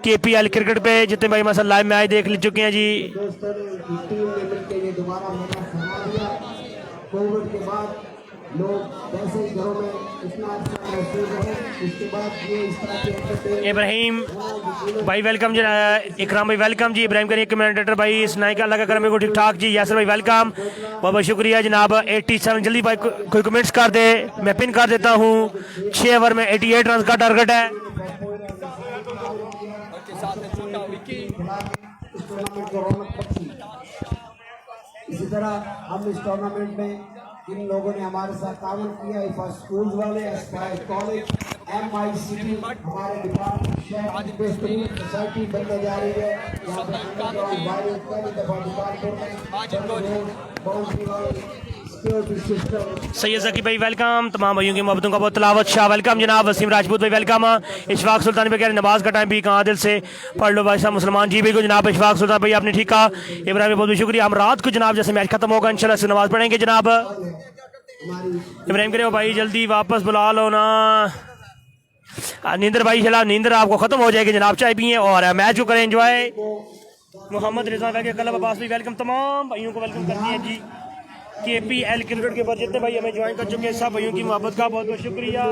KPL क्रिकेट पे। जितने भाई हमारे लाइव मैच देख चुके हैं जी, कोविड के बाद लोग वैसे ही घरों में इतना अच्छा महसूस रहे, उसके बाद ये इस तरह के entertainment इब्राहिम भाई वेलकम जी, इकराम भाई वेलकम जी, इब्राहिम करिए कमेंटेटर भाई, सुनाई का अल्लाह का करम है को ठीक ठाक जी, यासर भाई वेलकम, बहुत बहुत शुक्रिया जनाब। 87 जल्दी भाई कोई कमेंट्स कर दे, मैं पिन कर देता हूँ। 6 ओवर में 88 रन का टारगेट है। उनके साथ है छोटा विकी। इस टूर्नामेंट को रौनक बख्शी। इसी तरह हम इस टूर्नामेंट में इन लोगों ने हमारे साथ ताउन किया, इफा स्कूल्स वाले, एस्पायर कॉलेज, MICT, हमारे डिपार्टमेंट शहर की बेहतरीन सोसाइटी बनने जा रही है। यहाँ पे अंडरग्राउंड वायरल पहली दफा डिपार्टमेंट में बाउंड्री वाले सिक्योरिटी सिस्टम। सैयद ज़की भाई वेलकम, तमाम भाइयों की मोहब्बतों का बहुत तलावत शाह वेलकम जनाब। वसीम राजपूत भाई वेलकम। इशफाक सुल्तान भाई कह रहे नमाज का टाइम भी कहाँ दिल से पढ़ लो भाई साहब मुसलमान जी बिल्कुल जनाब। इशफाक सुल्तान भाई आपने ठीक कहा। इब्राहिम बहुत बहुत शुक्रिया। हम रात को जनाब जैसे मैच खत्म होगा इंशाल्लाह से नमाज पढ़ेंगे जनाब। इब्राहिम करो भाई जल्दी वापस बुला लो ना। नींदर भाई चला नींदर आपको खत्म हो जाएगी जनाब, चाय पिए और मैच को करें एंजॉय। मोहम्मद रिजवान भाई कल अब्बास भी वेलकम, तमाम भाइयों को वेलकम करती है जी। KPL क्रिकेट के ऊपर जितने भाई हमें ज्वाइन कर चुके हैं सब भाइयों की मोहब्बत का बहुत बहुत शुक्रिया।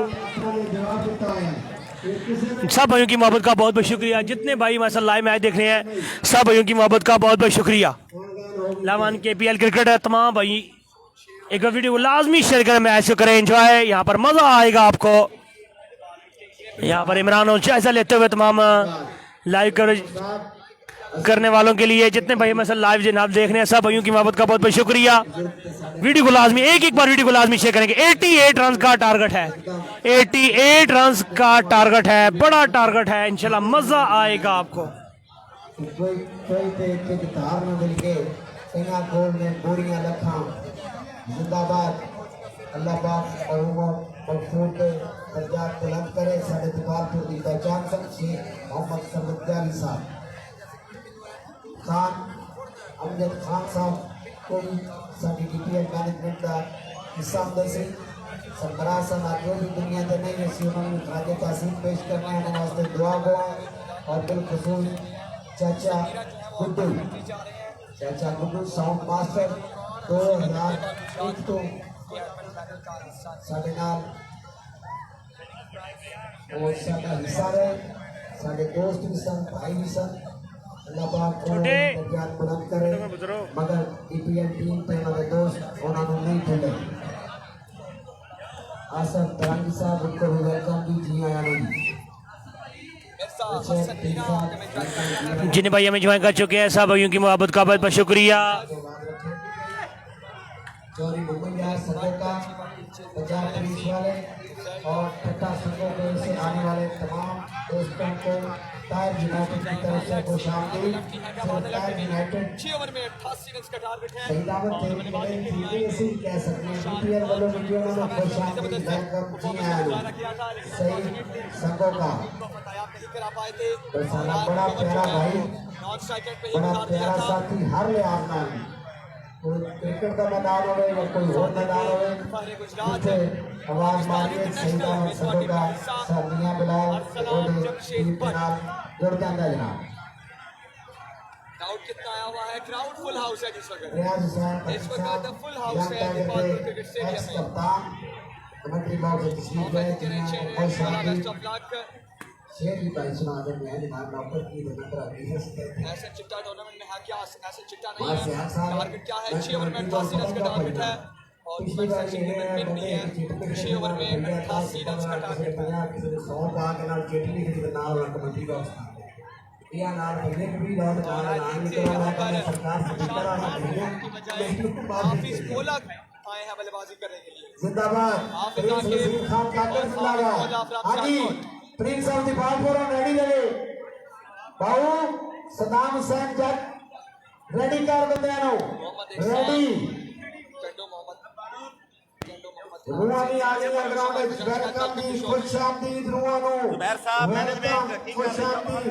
सब भाइयों की मोहब्बत का बहुत बहुत शुक्रिया। जितने भाई हमारे साथ लाइव मैच देख रहे हैं सब भाइयों की मोहब्बत का बहुत बहुत शुक्रिया। लावान KPL क्रिकेट है, तमाम भाई एक वीडियो को लाजमी शेयर करें, मैच को करें एंजॉय, यहाँ पर मज़ा आएगा आपको। यहाँ पर इमरान और जायजा लेते हुए तमाम लाइव कवरेज करने वालों के लिए जितने भाई हमारे साथ लाइव जनाब देख रहे हैं सब भाइयों की मोहब्बत का बहुत बहुत शुक्रिया। वीडियो को लाजमी एक बार वीडियो को लाजमी शेयर करेंगे। 88 रन का टारगेट है, 88 रन का टारगेट है, बड़ा टारगेट है, इंशाल्लाह मजा आएगा आपको। कोई पे धार न मिल के कईयां गोल में बोरियां लखा जिंदाबाद। अल्लाह पाक और उमर मकसूद के दर्जात बुलंद करे। साढ़े दिपालपुर की पहचान समझे मोहम्मद सरदारी साहब खान अमजद खान साहब को साडी DPL मैनेजमेंट का हिस्सा होंगे सी सरबराह सन जो भी दुनिया के नहीं है उन्होंने खाते तासीम पेश करने हैं वास्ते दुआ गो और बिलखसूस चाचा गुड्डू साउंड मास्टर 2001 तो साढ़े नाल और साडा हिस्सा रहे, साडे दोस्त भी सन, भाई भी सन। अल्लाह पाक को दर्जात बुलंद करे, मगर DPL टीम पे मेरे दोस्त उन्होंने नहीं खेले। आसफ तरंगी साहब उनको भी वेलकम दी, जी आया नहीं। जिन भाई हमें ज्वाइन कर चुके हैं सब भाइयों की मोहब्बत का बहुत बहुत शुक्रिया। चौरी मुमैया संघों का पंजाब पुलिस वाले और टट्टा संघों से आने वाले तमाम दोस्तों को टायर यूनाइटेड की तरफ से खुशामदीद। टायर यूनाइटेड 6 ओवर में 88 रन का टारगेट है। सही दावत थे कह सकते हैं DPL वालों ने जो उन्होंने खुशामदीद वेलकम जी आया सही संघों का करा पाए थे। तो सारा बड़ा प्यारा भाई, नॉन स्ट्राइकर पे ही बड़ा उतार दिया प्यारा था। साथी हर लिहाज नाल कोई क्रिकेट का मैदान हो या कोई और मैदान हो उसे आवाज मारिए। सही दावत संघों का सर्दियां बुलाओ टीम के नाल जुड़ जाता है जनाब। क्राउड कितना आया हुआ है, क्राउड फुल हाउस है इस वक्त। रियाज हुसैन इस वक्त फुल हाउस है डिपार्टमेंट क्रिकेट स्टेडियम में। कप्तान कमेंट्री बॉक्स से तस्वीर है जिन्हें बहुत शांति बेस्ट ऑफ लक। शेर की प्राइस सुना दे मैं जनाब नौकर की नंबर आती है। ऐसे चिट्टा टूर्नामेंट में है क्या, ऐसे चिट्टा नहीं है। टारगेट क्या है, 6 ओवर में 88 रन का टारगेट है और पिछली बार ये विन नहीं है। 6 ओवर में 88 रन का टारगेट है। किसी ने 100 पा के नाल चिट्ठी लिखी थी नाल कमेंट्री बॉक्स या नाल भैया भी लौट मार नाम निकला है सरकार स्पीकर आ रही है। हाफिज बोलक आए हैं बल्लेबाजी करने के लिए। जिंदाबाद प्रिंस खान काकर जिंदाबाद। हाजी प्रिंस ऑफ दिपालपुर रेडी लगे बाबू सदाम हुसैन जट रेडी कर बंदे रेडी रूहानी आ गई ग्राउंड ਵਿੱਚ ਵੈਲਕਮ ਦੀ ਖੁਸ਼ਾਮਦੀਦ ਰੂਹਾਂ ਨੂੰ ਜ਼ੁਬੈਰ ਸਾਹਿਬ ਮੈਨੇਜਮੈਂਟ ਖੁਸ਼ਾਮਦੀਦ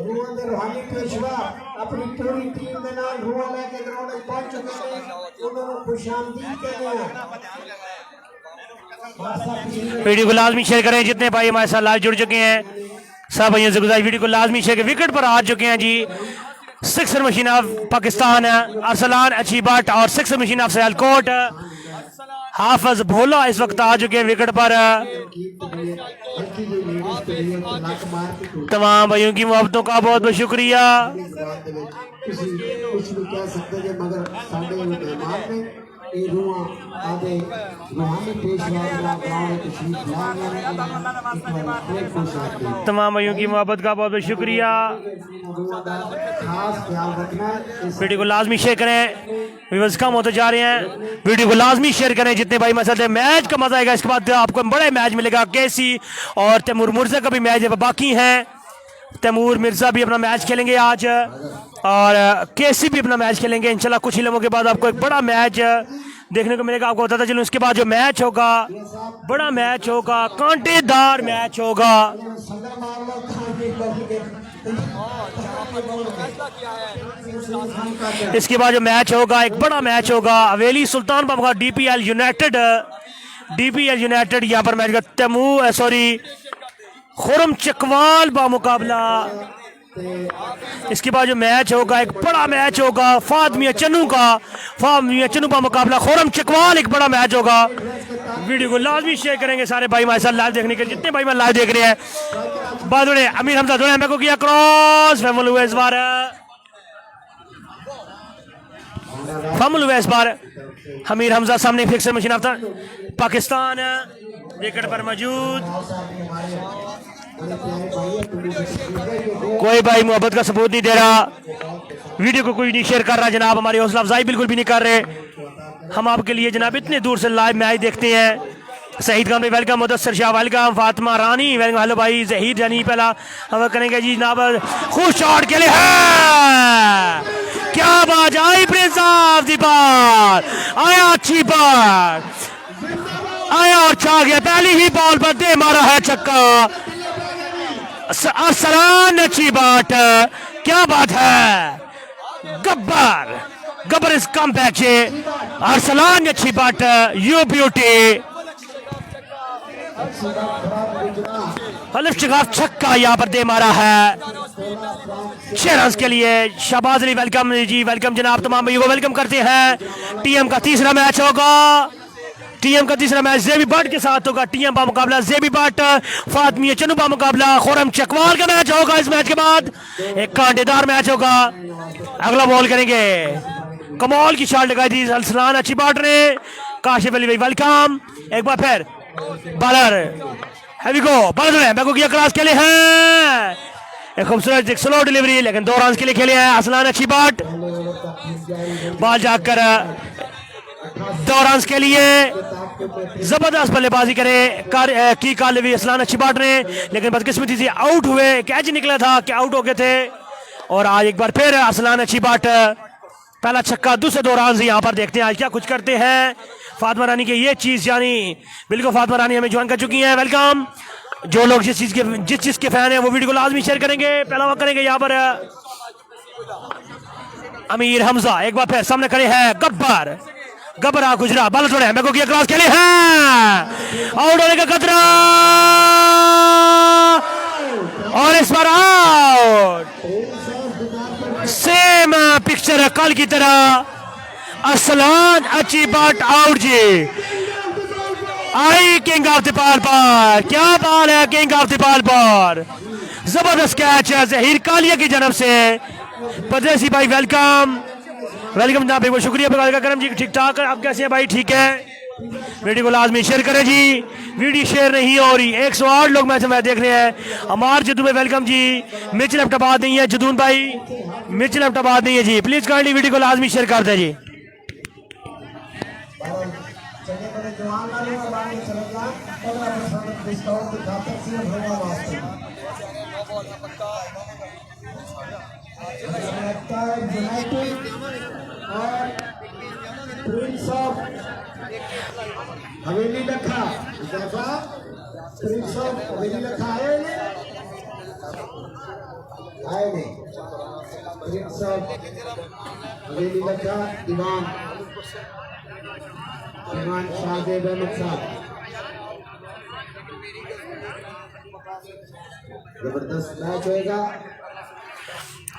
ਰੂਹਾਂ ਦੇ ਰੂਹਾਨੀ ਪੇਸ਼ਵਾ ਆਪਣੀ ਪੂਰੀ ਟੀਮ ਦੇ ਨਾਲ ਰੂਹਾਂ ਲੈ ਕੇ ਗਰਾਊਂਡ ਵਿੱਚ ਪਹੁੰਚ ਚੁੱਕੇ ਨੇ, ਉਹਨਾਂ ਨੂੰ ਖੁਸ਼ਾਮਦੀਦ ਕਹਿੰਦੇ ਆ। वीडियो को लाजमी शेयर करें, जितने भाई हमारे साथ लाइव जुड़ चुके हैं सब भाइयों से गुजारिश वीडियो को लाजमी शेयर करें। विकेट पर आ चुके हैं जी sixer machine of Pakistan Arsalan अच्छी बट और sixer machine of Sialkot. Hafiz Bhola इस वक्त आ चुके हैं विकेट पर। हल्की जो लेडीज प्लेयर को लक मार के टूट तमाम भाइयों की मोहब्बतों का बहुत बहुत शुक्रिया। कुछ भी कह सकते थे मगर साढ़े मेहमान ने ये रुआ आधे रूहानी पेशवा गाँव में तशरीफ लाए। तमाम भाइयों की मोहब्बत का बहुत बहुत शुक्रिया। खास ख्याल रखना इस वीडियो को लाजमी शेयर करें, व्यूअर्स कम होते जा रहे हैं, वीडियो को लाजमी शेयर करें जितने भाई मसद है। मैच का मजा आएगा, इसके बाद आपको बड़े मैच मिलेगा। केसी और तैमूर मिर्जा का भी मैच बाकी है। तैमूर मिर्जा भी अपना मैच खेलेंगे आज और केसी भी अपना मैच खेलेंगे इंशाल्लाह। कुछ ही लम्हों के बाद आपको एक बड़ा मैच देखने को मिलेगा। आपको बताता चलूं इसके बाद जो मैच होगा बड़ा मैच होगा, कांटेदार मैच होगा। इसके बाद जो मैच होगा एक बड़ा मैच होगा, हवेली सुल्तान बाबा DPL यूनाइटेड यहाँ पर मैच का खुरम चकवाल बा मुकाबला। इसके बाद जो मैच होगा एक बड़ा मैच होगा फाद मियां चन्नू का मुकाबला खुरम चकवाल, एक बड़ा मैच होगा। वीडियो को लाजमी शेयर करेंगे सारे भाई हमारे साथ लाइव देखने के, जितने भाई मैं लाइव देख रहे हैं। बाद में अमीर हमजा दोनों मेरे को किया क्रॉस, फैमल हुआ इस बार अमीर हमजा सामने फिक्सर मशीन आफ्ता पाकिस्तान विकेट पर मौजूद। कोई भाई मोहब्बत का सबूत नहीं दे रहा, वीडियो को कोई नहीं शेयर कर रहा जनाब, हमारी हौसला अफजाई बिल्कुल भी नहीं कर रहे। हम आपके लिए जनाब इतने दूर से लाइव मैच देखते हैं। सईद खान भाई वेलकम, मुदस्सर शाह वेलकम, फातिमा रानी वेलकम, हेलो भाई जहीर जानी पहला हम करेंगे जी जनाब। खुश शॉट के लिए है, क्या बात आई प्रिंस ऑफ द बॉल, आया अच्छी बात, आया और छा गया, पहली ही बॉल पर दे मारा है छक्का। अरसलान अच्छी बात, क्या बात है, गब्बर इस कम बैक से अरसलान अच्छी बात, यू ब्यूटी छक्का यहाँ पर दे मारा है 6 रन के लिए। शहबाज अली वेलकम जी, वेलकम जनाब, तमाम भाइयों को वेलकम करते हैं। टीएम का तीसरा मैच होगा, टीएम का तीसरा मैच जेबी बट के साथ होगा। टीएम का मुकाबला जेबी बट, फातमिया चन्नू का मुकाबला खुरम चकवाल का मैच होगा। इस मैच के बाद एक कांटेदार मैच होगा। अगला बॉल करेंगे, कमाल की शॉट लगाई थी अरसलान अच्छी बाट ने। काशिफ अली भाई वेलकम, एक बार फिर बॉलर हैवी गो, बॉलर बैको किया क्रॉस के लिए है, एक खूबसूरत एक स्लो डिलीवरी, लेकिन 2 रन के लिए खेले हैं अरसलान अच्छी बाट। बॉल जाकर 2 रन के लिए जबरदस्त बल्लेबाजी की कालवी अरसलान अच्छी बाट ने, लेकिन बदकिस्मती से आउट हुए, कैच निकला था कि आउट हो गए थे। और आज एक बार फिर अरसलान अच्छी बाट, पहला छक्का, दूसरे 2 रन यहाँ पर देखते हैं आज क्या कुछ करते हैं फातिमा रानी के। ये चीज यानी बिल्कुल फातिमा रानी हमें ज्वाइन कर चुकी हैं, वेलकम। जो लोग जिस चीज के फैन हैं वो वीडियो को लाजमी शेयर करेंगे। पहला वक्त करेंगे यहाँ पर अमीर हमजा, एक बार फिर सामने खड़े हैं गब्बर आ गुजरा, बल थोड़े मेरे को किया क्रॉस खेले हैं, आउट होने का खतरा और इस बार आउट। सेम पिक्चर कल की तरह, अरसलान अच्छी बाट आउट जी। आई किंग ऑफ द बॉल पर, क्या बॉल है किंग ऑफ द बॉल पर, जबरदस्त कैच है जहीर कालिया की जानब से। परदेसी भाई वेलकम जनाब, बहुत शुक्रिया करम जी, ठीक ठाक, आप कैसे हैं भाई, ठीक है। वीडियो को लाजमी शेयर करें जी, वीडियो शेयर नहीं हो रही, 108 लोग मैच देख रहे हैं। अमार जदू में वेलकम जी, मिर्च लेफ्ट आबाद नहीं है जदून भाई, मिर्च लेफ्ट आबाद नहीं है जी, प्लीज काइंडली वीडियो को लाजमी शेयर कर दें जी। हवेली लखा प्रिंस ऑफ हवेली लखा आए नहीं प्रिंस ऑफ हवेली लखा दीवान शाहजेब अहमद साहब, जबरदस्त मैच होएगा।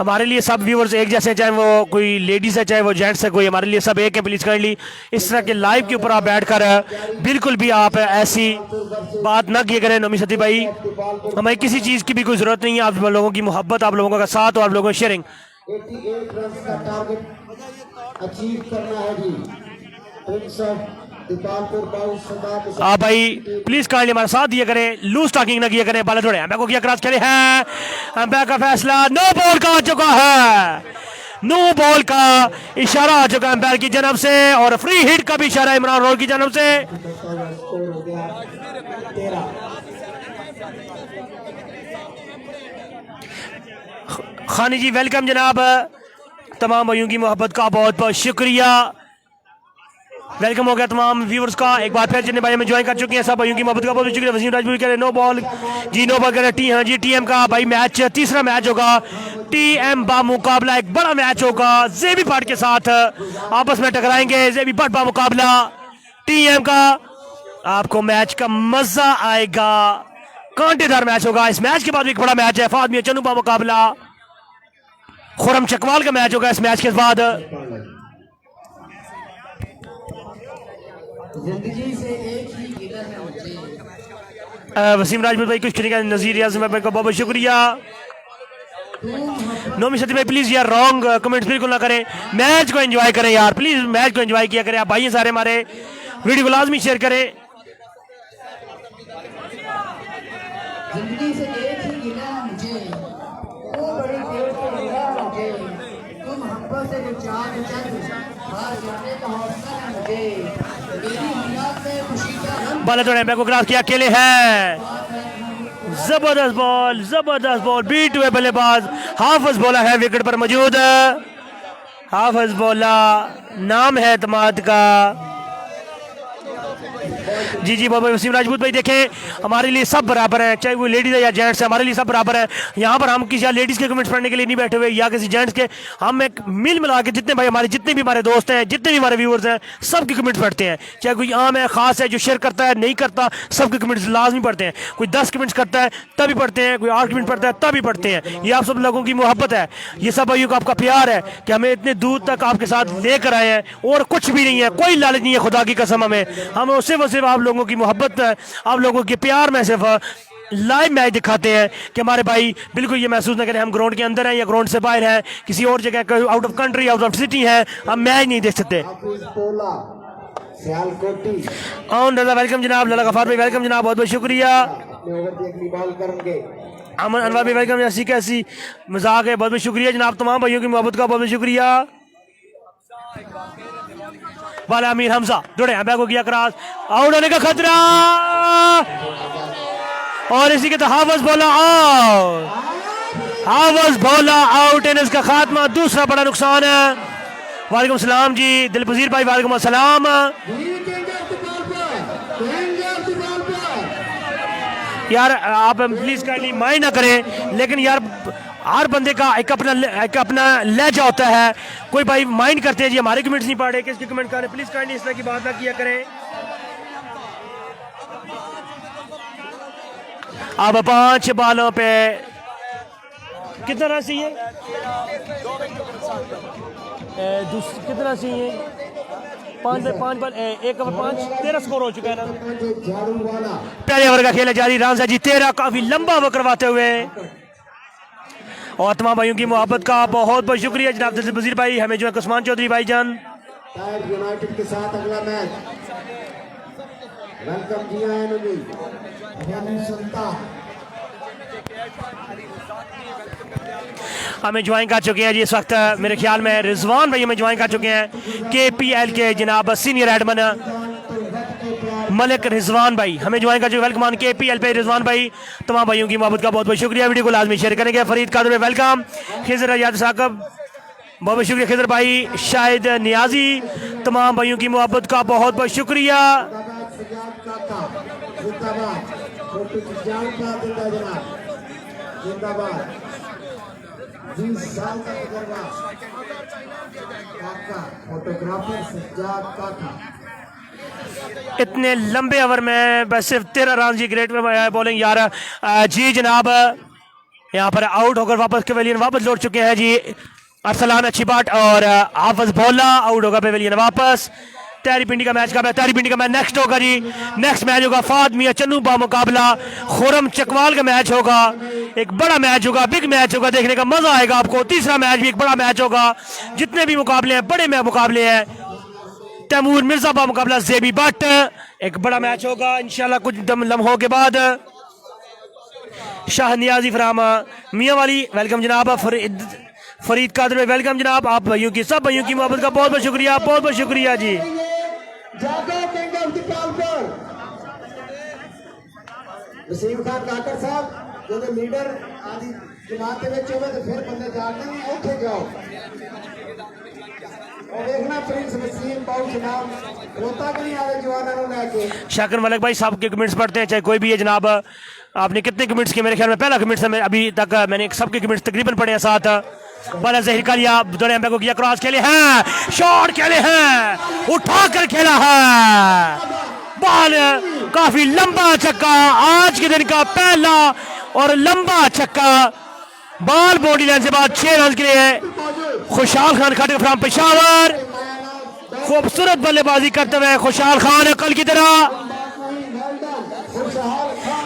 हमारे लिए सब व्यूवर्स एक जैसे हैं, चाहे वो कोई लेडीज़ है चाहे वो जेंट्स है, कोई हमारे लिए सब एक है। प्लीज़ काइंडली इस तरह के लाइव के ऊपर आप बैठकर बिल्कुल भी आप ऐसी बात ना किया करें। नमी सती भाई, हमें किसी चीज़ की भी कोई ज़रूरत नहीं है, आप लोगों की मोहब्बत, आप लोगों का साथ और आप लोगों की शेयरिंग। 88 रन का टारगेट अचीव करना है जी। प्रिंस ऑफ दीपालपुर बाउस सदा आप भाई प्लीज काइंडली हमारा साथ दिया करें, लूज टॉकिंग ना किया करें। बाल थोड़े एम्पायर को किया क्रॉस करे हैं, एम्पायर का फैसला नो बॉल का आ चुका है, नो बॉल का इशारा आ चुका है एम्पायर की जानब से, और फ्री हिट का भी इशारा इमरान रोड की जानब से। स्कोर हो गया 13। खानी जी वेलकम जनाब, तमाम भाइयों की मोहब्बत का बहुत बहुत शुक्रिया। वेलकम हो गया तमाम व्यूवर्स का। एक बार फिर जितने भाई हमें ज्वाइन कर चुके हैं सब भाइयों की मोहब्बत का बहुत शुक्रिया। वसीम राजपूत कह रहे नो बॉल जी, नो बॉल कह रहे टी, हाँ जी टीएम का भाई मैच, तीसरा मैच होगा टीएम बा मुकाबला, एक बड़ा मैच होगा जेबी पार्ट के साथ आपस में टकराएंगे। जेबी पार्ट बा मुकाबला टीएम का, आपको मैच का मजा आएगा, कांटेदार मैच होगा। इस मैच के बाद भी एक बड़ा मैच है फाद मियां चन्नू बा मुकाबला खुरम चकवाल का मैच होगा इस मैच के बाद। जिंदगी से एक ही गिला है मुझे। वसीम राजपूत भाई कुछ कहने का, नजीर याज़िम भाई का बहुत बहुत शुक्रिया। नोमी सती भाई प्लीज यार रॉन्ग कमेंट्स बिल्कुल ना करें, मैच को एंजॉय करें यार, प्लीज मैच को एंजॉय किया करें आप भाई सारे, हमारे वीडियो को लाजमी शेयर करें। जिंदगी से एक ही गिला है मुझे, वो बड़ी देर से मिला है मुझे, तुम हमको से जो चार बाहर जाने का हौसला है मुझे, मेरी हिम्मत में खुशी का रंग। बाला थोड़े एम्पायर को क्रॉस किया, अकेले हैं, जबरदस्त बॉल, जबरदस्त बॉल, बीट हुए बल्लेबाज हाफिज बोला है विकेट पर मौजूद। हाफिज बोला नाम है तमाद का। जी जी बाबा वसीम राजपूत भाई देखें, हमारे लिए सब बराबर हैं, चाहे वो लेडीज़ है या जेंट्स है, हमारे लिए सब बराबर है। यहाँ पर हम किसी लेडीज़ के कमेंट्स पढ़ने के लिए नहीं बैठे हुए या किसी जेंट्स के, हम एक मिल मिला के जितने भाई हमारे जितने भी हमारे दोस्त हैं, जितने भी हमारे व्यूअर्स हैं, सबके कमेंट्स पढ़ते हैं। चाहे कोई आम है, खास है, जो शेयर करता है, नहीं करता, सबके कमेंट्स लाजमी पढ़ते हैं। कोई 10 कमेंट्स करता है तभी पढ़ते हैं, कोई 8 कमेंट पढ़ता है तभी पढ़ते हैं। ये आप सब लोगों की मोहब्बत है, ये सब भाइयों का आपका प्यार है कि हमें इतने दूर तक आपके साथ लेकर आए हैं, और कुछ भी नहीं है, कोई लालच नहीं है, खुदा की कसम हमें सिर्फ आप लोगों की मोहब्बत है, आप लोगों के प्यार में सिर्फ लाइव मैच दिखाते हैं कि हमारे भाई बिल्कुल ये महसूस न करें हम ग्राउंड के अंदर हैं या ग्राउंड से बाहर हैं, किसी और जगह out of country out of city है, हम मैच नहीं देख सकते। ऑन रजा वेलकम जनाब, लला गफार भाई वेलकम जनाब, बहुत बहुत शुक्रिया। अमन अनवर भाई वेलकम, ऐसी कैसी मजाक है, बहुत बहुत शुक्रिया जनाब, तमाम भाइयों की मोहब्बत का बहुत बहुत शुक्रिया। वाला अमीर हमजा जुड़े हैं, को किया क्रॉस, आउट होने का खतरा, और इसी के तो हाफिज बोला आउट, हाफिज बोला आउट, इनिंग्स का खात्मा, दूसरा बड़ा नुकसान है। वालेकुम सलाम जी दिलपजीर भाई, वालेकुम अस्सलाम। यार आप प्लीज काइंडली माइंड ना करें, लेकिन यार हर बंदे का एक अपना लहजा होता है, कोई भाई माइंड करते हैं जी हमारे कमेंट्स नहीं पढ़ रहे, किसके कमेंट कर रहे, प्लीज काइंडली इस तरह की बात ना किया करें। अब 5 बालों पे कितना रन चाहिए, कितना चाहिए, 5 पे 5 बॉल 1 ओवर 5, 13 स्कोर हो चुका है ना। पहले ओवर का खेल है जारी, रन जी 13, काफी लंबा ओवर करवाते हुए, और तमाम भाइयों की मोहब्बत का बहुत बहुत शुक्रिया जनाब दिल वजीर भाई, हमें जो है उस्मान चौधरी भाई जान। यूनाइटेड के साथ अगला मैच, वेलकम किया है सुल्तान, हमें ज्वाइन कर चुके हैं जी इस वक्त, मेरे ख्याल में रिजवान भाई हमें ज्वाइन कर चुके हैं, KPL के जनाब सीनियर एडमन मलिक रिजवान भाई हमें ज्वाइन कर चुके, वेलकम ऑन KPL पे रिजवान भाई, तमाम भाइयों की मोहब्बत का बहुत बहुत शुक्रिया, वीडियो को लाजमी शेयर करेंगे। फरीद कादर में वेलकम, खिजर याद साकब बहुत बहुत शुक्रिया, खिजर भाई, शाहिद नियाजी, तमाम भाइयों की मोहब्बत का बहुत बहुत शुक्रिया। फोटोग्राफर सज्जाद काका, इतने लंबे ओवर में बस सिर्फ 13 रन की ग्रेट में बॉलिंग यार। जी जनाब यहाँ पर आउट होकर वापस पेवेलियन वापस लौट चुके हैं जी अरसलान अच्छी बाट और हाफिज भोला आउट होगा पेवेलियन वापस। तैरी पिंडी का मैच कब है? तैरी पिंडी का मैच नेक्स्ट होगा जी। नेक्स्ट मैच होगा फाद मियां चन्नू बा मुकाबला खुरम चकवाल का मैच होगा। एक बड़ा मैच होगा, बिग मैच होगा, देखने का मजा आएगा आपको। तीसरा मैच भी एक बड़ा मैच होगा। जितने भी मुकाबले हैं बड़े मुकाबले हैं। तैमूर मिर्जा बा मुकाबला जेबी बट एक बड़ा मैच होगा इंशाल्लाह कुछ लम्हों के बाद। शाह नियाजी फरामा मियाँ वाली वेलकम जनाब। फरीद कादर में वेलकम जनाब। आप भाइयों की सब भाइयों की मोहब्बत का बहुत बहुत शुक्रिया, बहुत बहुत शुक्रिया जी। वसीम खान काकर साहब जो लीडर आदि जमात के विच होवे ते फिर बंदे जागदे ने उठे जाओ और देखना प्रिंस वसीम बाऊ जनाब रोता कि नहीं आवे जवाना नु लेके। शाकिर मलिक भाई साहब के कमेंट्स पढ़ते हैं चाहे कोई भी है जनाब। आपने कितने कमेंट्स किए? मेरे ख्याल में पहला कमेंट्स है अभी तक मैंने सबके कमेंट्स तकरीबन पढ़े हैं साथ। बाला जहीर कालिया दोनों एम्पायर को किया क्रॉस खेले हैं, शॉट खेले हैं, उठा कर खेला है, बॉल काफी लंबा छक्का। आज के दिन का पहला और लंबा छक्का। बॉल बॉडी लाइन से बाद 6 रन के लिए खुशहाल खान खटक फ्राम पेशावर। खूबसूरत बल्लेबाजी करते हुए खुशहाल खान कल की तरह।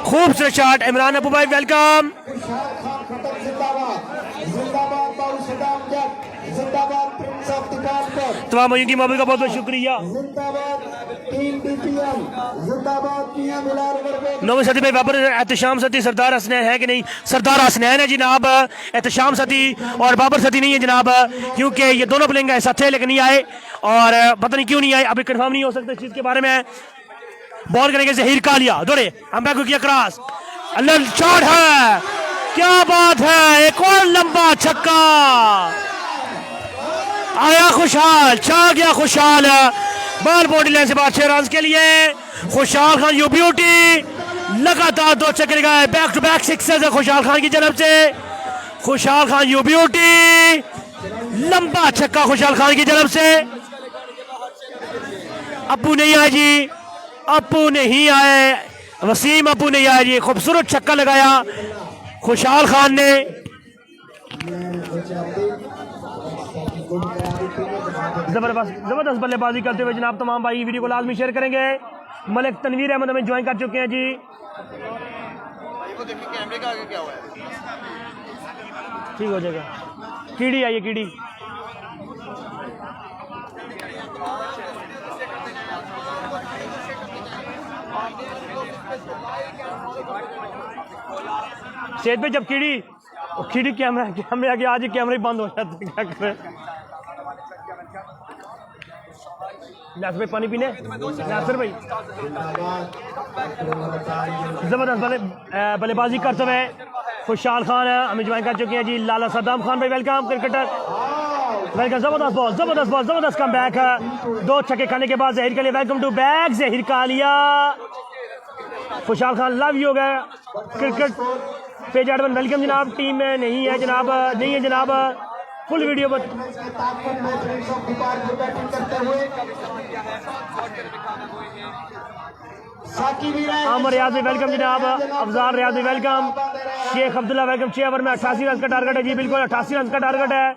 खूबसूरत शॉट इमरान अबू भाई वेलकम। तमाम भाइयों की मोहब्बत का बहुत बहुत शुक्रिया। नौवीं सदी में बाबर एहतशाम सती सरदार हसनैन है कि नहीं? सरदार हसनैन है जनाब, एहतशाम सती और बाबर सती नहीं है जनाब, क्योंकि ये दोनों प्लेइंग ऐसा थे लेकिन नहीं आए और पता नहीं क्यों नहीं आए, अभी कंफर्म नहीं हो सकता इस चीज के बारे में। बॉल करेंगे जहीर कालिया, दौड़े अंपायर को किया क्रॉस, अल्लाह शॉट है, क्या बात है, एक और लंबा छक्का आया, खुशहाल छा गया खुशहाल। बॉल बॉडी लाइन से बाहर 6 रन के लिए खुशहाल खान यू ब्यूटी लगातार 2 छक्के लगाए, बैक टू बैक सिक्सेस है खुशहाल खान की तरफ से। खुशहाल खान यू ब्यूटी लंबा छक्का खुशहाल खान की तरफ से। अपू नहीं आए जी, अपू नहीं आए, वसीम अपू नहीं आए जी, खूबसूरत छक्का लगाया खुशहाल खान ने। जबरदस्त बल्लेबाजी करते हुए जनाब तमाम भाई वीडियो को लाजमी शेयर करेंगे। मलिक तनवीर अहमद हमें ज्वाइन कर चुके हैं जी। ठीक हो जाएगा। कीड़ी आई है, कीड़ी सेहत पे जब कीड़ी कैमरे आगे आज कैमरे बंद हो जाते क्या करें। नासिर भाई पानी पीने, नासिर भाई जबरदस्त बल्लेबाजी करते हुए खुशहाल खान हमें ज्वाइन कर चुके हैं जी। लाला सद्दाम खान भाई वेलकम, क्रिकेटर वेलकम। जबरदस्त बॉल जबरदस्त कम बैक है, 2 छक्के खाने के बाद Zaheer Kalia welcome to back. Zaheer Kalia Khushhal Khan love you हो गया। क्रिकेट पेज एडमन वेलकम जनाब, टीम में नहीं है जनाब, नहीं है जनाब, फुल वीडियो पर आमर रियाज वेलकम जनाब, Afzal Riaz welcome, Sheikh Abdullah welcome. 6 over में 88 रन का टारगेट है जी, बिल्कुल 88 रन का टारगेट है।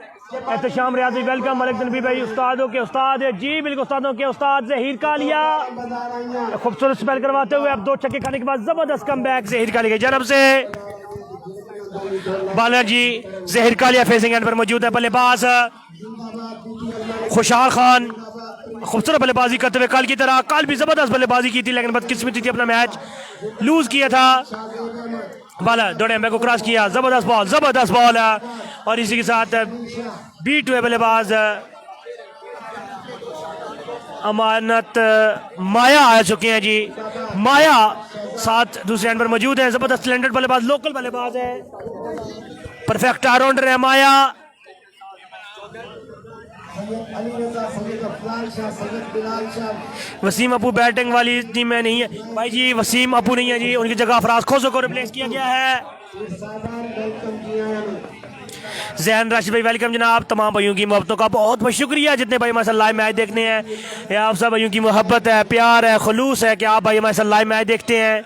एहतशाम रियाज वेलकम, मलिक तनवीर भाई उस्तादों के उस्ताद जी, बिल्कुल उस्तादों के उस्ताद जहीर कालिया खूबसूरत स्पेल करवाते हुए अब 2 छक्के खाने के बाद जबरदस्त कम बैक जहीर कालिया की जानब से। बालाजी जहीर कालिया फेसिंग एंड पर मौजूद है, बल्लेबाज खुशहाल खान खूबसूरत बल्लेबाजी करते हुए कल की तरह। कल भी जबरदस्त बल्लेबाजी की थी लेकिन बदकिस्मती थी, अपना मैच लूज किया था। बाला दौड़े एम्पायर को क्रॉस किया, जबरदस्त बॉल है और इसी के साथ बीट हुए बल्लेबाज अमानत माया आ चुके हैं जी। माया साथ दूसरे एंड पर मौजूद है, जबरदस्त टैलेंटेड बल्लेबाज, लोकल बल्लेबाज है, परफेक्ट ऑलराउंडर है माया। वसीम अपू बैटिंग वाली टीम में नहीं है भाई जी, वसीम अपू नहीं है जी, उनकी जगह फराज खोसो को रिप्लेस किया गया है। जैन राशिद भाई वेलकम जनाब, तमाम भाइयों की मोहब्बतों का बहुत बहुत शुक्रिया जितने भाई हमारे साथ लाइव मैच देखने हैं। आप सब भाइयों की मोहब्बत है, प्यार है, खुलूस है कि आप भाई हमारे साथ लाइव मैच देखते हैं।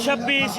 26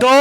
2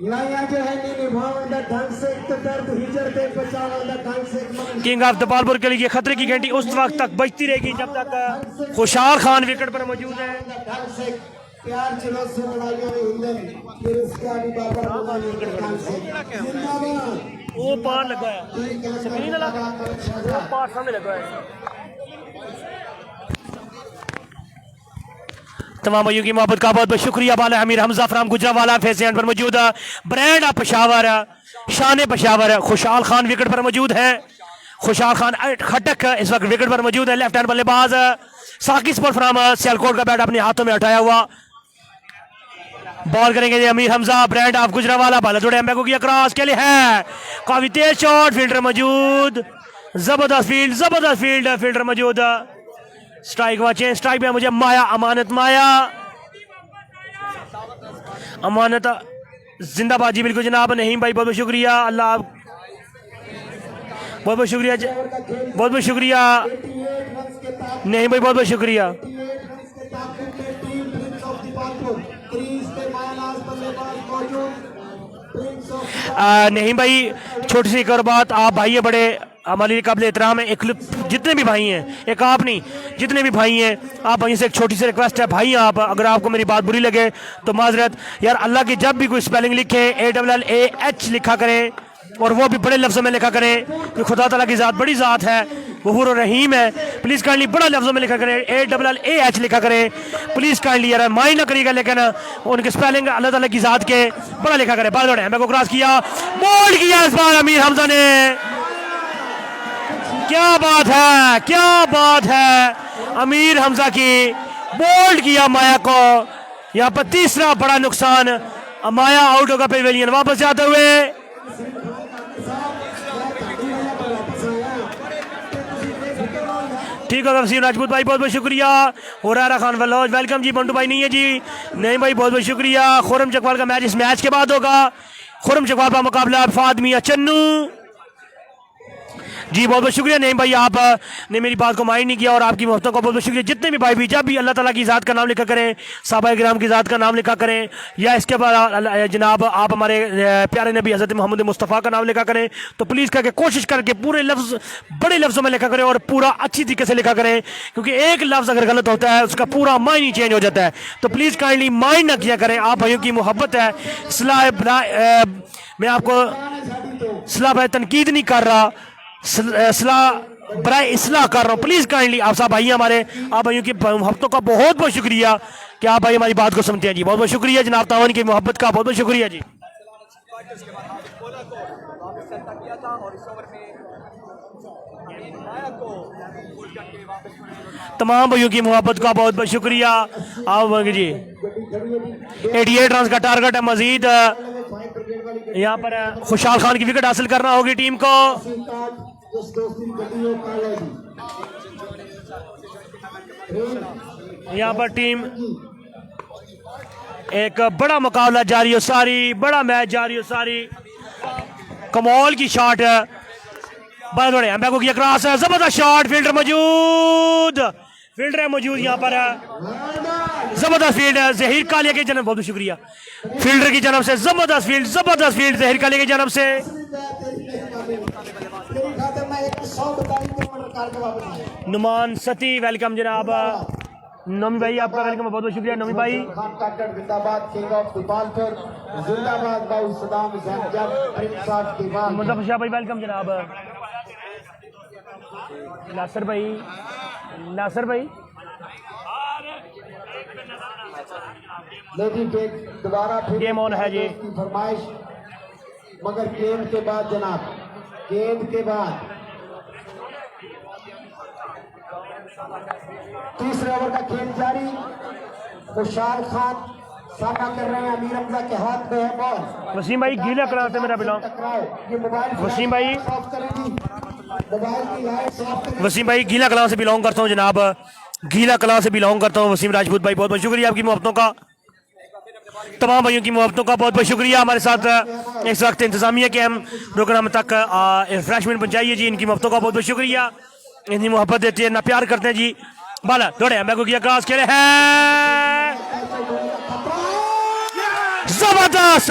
नया जो है नहीं निभावंदा ढंग से एक तो दर्द हिजर पे बचावंदा ढंग से किंग ऑफ दपालपुर के लिए खतरे की घंटी उस वक्त तक बजती रहेगी जब तक खुशहाल खान विकेट पर मौजूद है। ढंग से प्यार चलो से लड़ाइयां में हिंदन फिर उसका भी बाबा ढंग से जिंदाबाद वो पार लगा है स्क्रीन लगा वो पार सामने लगा है। तमाम भाइयों की मोहब्बत का बहुत बहुत शुक्रिया। बाला Amir Hamza from Gujranwala face and पर मौजूद है। ब्रांड ऑफ पेशावर शान पेशावर खुशहाल खान विकेट पर मौजूद है। खुशहाल खान खटक इस वक्त विकेट पर मौजूद है। लेफ्ट हैंड बल्लेबाज साकिब स्पोर्ट फ्राम सियालकोट का बैट अपने हाथों में उठाया हुआ बॉल करेंगे अमीर हमजा ब्रांड ऑफ गुजरावाला। बाला जोड़े एम्बेको की क्रॉस के लिए है काफी तेज शॉट फील्डर मौजूद जबरदस्त फील्ड फील्डर मौजूद। स्ट्राइक वाचे स्ट्राइक में मुझे माया अमानत जिंदाबाद जी बिल्कुल जनाब। नहीं भाई बहुत बहुत शुक्रिया अल्लाह बहुत शुक्रिया बहुत शुक्रिया नहीं भाई बहुत शुक्रिया नहीं भाई छोटी सी एक और बात आप भाई है बड़े हमारे काबिल एहतराम है। एक जितने भी भाई हैं एक आप नहीं जितने भी भाई हैं आप भाई से एक छोटी सी रिक्वेस्ट है भाई आप अगर आपको मेरी बात बुरी लगे तो माजरत यार अल्लाह की जब भी कोई स्पेलिंग लिखे ALLAH लिखा करें और वो भी बड़े लफ्ज़ों में लिखा करें कि खुदा ताला की ज़ात बड़ी ज़ात है गफूर और रहीम है। प्लीज़ काइंडली बड़ा लफ्ज़ों में लिखा करें ALLAH लिखा करें प्लीज़ काइंडली यार माइंड ना करिएगा लेकिन उनके स्पेलिंग अल्लाह ताला की ज़ात के बड़ा लिखा करें। बाल दौड़े मैं को क्रॉस किया बोल्ड किया इस बार अमीर हमजा ने। क्या बात है अमीर हमजा की बोल्ड किया माया को। यहाँ पर तीसरा बड़ा नुकसान माया आउट होगा पेविलियन वापस जाते हुए। ठीक है वसीम राजपूत भाई बहुत बहुत शुक्रिया। हुरारा खान वल्लौज वेलकम जी। बंटू भाई नहीं है जी नहीं भाई बहुत बहुत शुक्रिया। खुरम चकवाल का मैच इस मैच के बाद होगा। खुरम चकवाल का मुकाबला फाद मियां चन्नू जी बहुत बहुत शुक्रिया। नहीं भाई आप ने मेरी बात को माइंड नहीं किया और आपकी मोहब्बतों का बहुत बहुत शुक्रिया। जितने भी भाई भी जब भी अल्लाह ताला की ज़ात का नाम लिखा करें साहबा किराम की ज़ात का नाम लिखा करें या इसके बाद जनाब आप हमारे प्यारे नबी हज़रत मोहम्मद मुस्तफ़ा का नाम लिखा करें तो प्लीज़ करके कोशिश करके पूरे लफ्ज़ बड़े लफ्ज़ों में लिखा करें और पूरा अच्छी तरीके से लिखा करें क्योंकि एक लफ्ज़ अगर गलत होता है उसका पूरा मायने ही चेंज हो जाता है। तो प्लीज़ काइंडली माइंड ना किया करें आप भाइयों की मोहब्बत है। मैं आपको सलाह भाई तनकीद नहीं कर रहा सलाह बराए इसलाह कर रहा हूँ। प्लीज़ काइंडली आप सब भाई हमारे आप भाइयों की मोहब्बतों का बहुत बहुत शुक्रिया कि आप भाई हमारी बात को सुनते हैं जी। बहुत बहुत शुक्रिया जनाब तावन की मोहब्बत का बहुत बहुत शुक्रिया जी। तमाम भाइयों की मोहब्बत का बहुत बहुत शुक्रिया आप जी। 88 रन का टारगेट है मजीद यहाँ पर खुशहाल खान की विकेट हासिल करना होगी टीम को। यहाँ पर टीम एक बड़ा मुकाबला जारी हो सारी बड़ा मैच जारी हो सारी कमाल की शॉट बड़ा बड़े एम्बेको की क्रॉस है जबरदस्त शॉट फील्डर है मौजूद यहाँ पर जबरदस्त फील्ड है जहीर कालिया के जन्म बहुत शुक्रिया फील्डर की जन्म से जबरदस्त फील्ड जहीर कालिया के जन्म से। नुमान सती वेलकम जनाब नमी भाई आपका वेलकम बहुत बहुत शुक्रिया नमी भाई। मुजफ्फर शाह भाई वेलकम जनाब। नासिर भाई दोबारा फिर गेम ऑन है जी फरमाइश मगर गेंद के बाद जनाब गेंद के बाद तीसरे ओवर का खेल जारी। खुशहाल खान सामना कर रहे हैं अमीर हमजा के हाथ में है बॉल। वसीम भाई गीला कलर से मेरा बिलोंग वसीम भाई वसीम भाई गीला कलां से बिलोंग करता हूँ जनाब गीला कलां से बिलोंग करता हूँ वसीम राजपूत भाई बहुत बहुत शुक्रिया आपकी मोहब्बतों का तमाम भाइयों की मोहब्बतों का बहुत बहुत शुक्रिया। हमारे साथ इस वक्त इंतजामिया के हम प्रोग्राम तक रिफ्रेशमेंट पहुँचाइए जी इनकी मोहब्बतों का बहुत बहुत शुक्रिया। इतनी मोहब्बत देती है ना प्यार करते हैं जी। बाला दौड़े मैं को किया क्रॉस खेले है जबरदस्त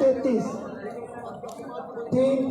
33.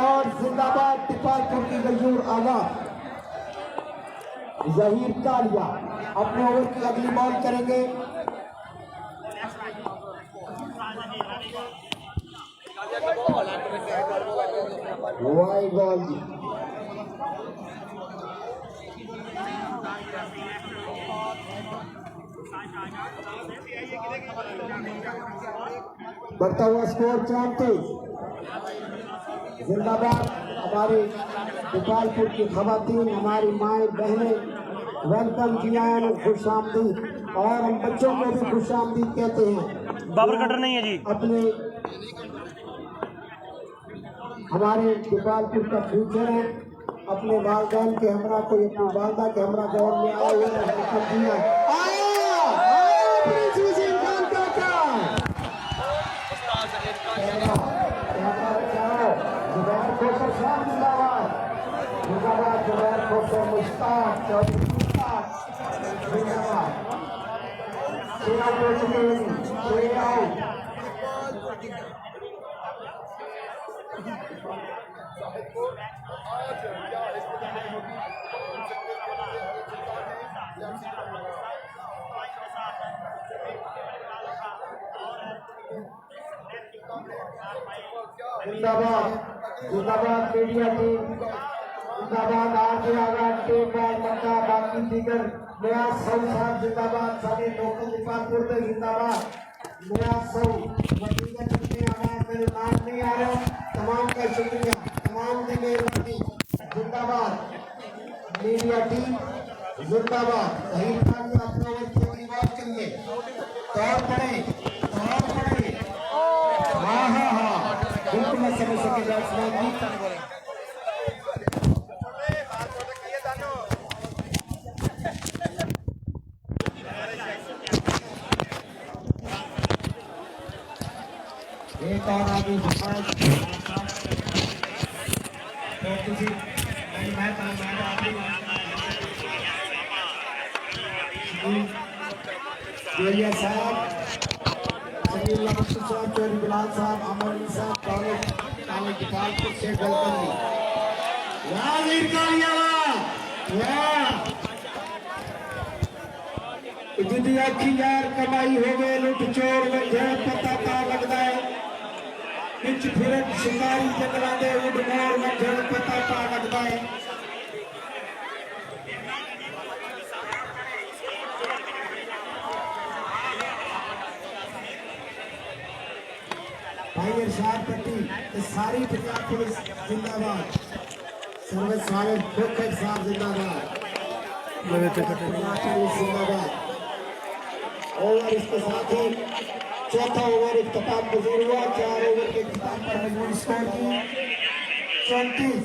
और जिंदाबाद टिपालपुर की गयूर आवाज। जहीर कालिया अपने ओवर की अगली बॉल करेंगे। वाइड बॉल जी। बढ़ता हुआ स्कोर 34। जिंदाबाद हमारे गोपालपुर की खवातीन, हमारी माएँ बहनें, वेलकम किया है, खुश आमदीद, और हम बच्चों को भी खुश आमदीद कहते हैं। बाबर कटर नहीं है जी। अपने हमारे गोपालपुर का फ्यूचर है। अपने वालदैन के हमरा को, अपनी वालदा के हमरा दौर में आए हुए जिंदाबाद जिंदाबाद मीडिया टीम, जिंदाबाद आगे आगा टीम बाल मक्का बाकी दीगर नया सौ साहब जिंदाबाद, सारे लोकल गोपालपुर में जिंदाबाद। नया सौ वकील में आवाज मेरे नाम नहीं आ रहा, तमाम का शुक्रिया, तमाम की मेहरबानी। जिंदाबाद मीडिया टीम जिंदाबाद। सही अपने ओवर की अगली बॉल के लिए दौड़ पड़े। हाँ हाँ हाँ बिल्कुल मैं समझ सके बैट्समैन की। एक और आगे साहब, समीर लक्ष्मण साहब, चौधरी बिलाल साहब, अमर साहब, कॉलेज गोपालपुर से वेलकम जी। जिंदगी अच्छी यार कमाई हो गए, लुट चोर में जेल पता पा लगता है, बिच फिरत शिकारी जंगला दे उड़ मोर में जेल पता पा लगता है। भाई इरशाद पट्टी सारी पंजाब पुलिस जिंदाबाद, सर्विस वाले खोखर साहब जिंदाबाद, जिंदाबाद। ओवर इसके साथ ही चौथा ओवर इख्तिताम पजीर हुआ। 4 ओवर के इख्तिताम पर मजमूई स्कोर की 34।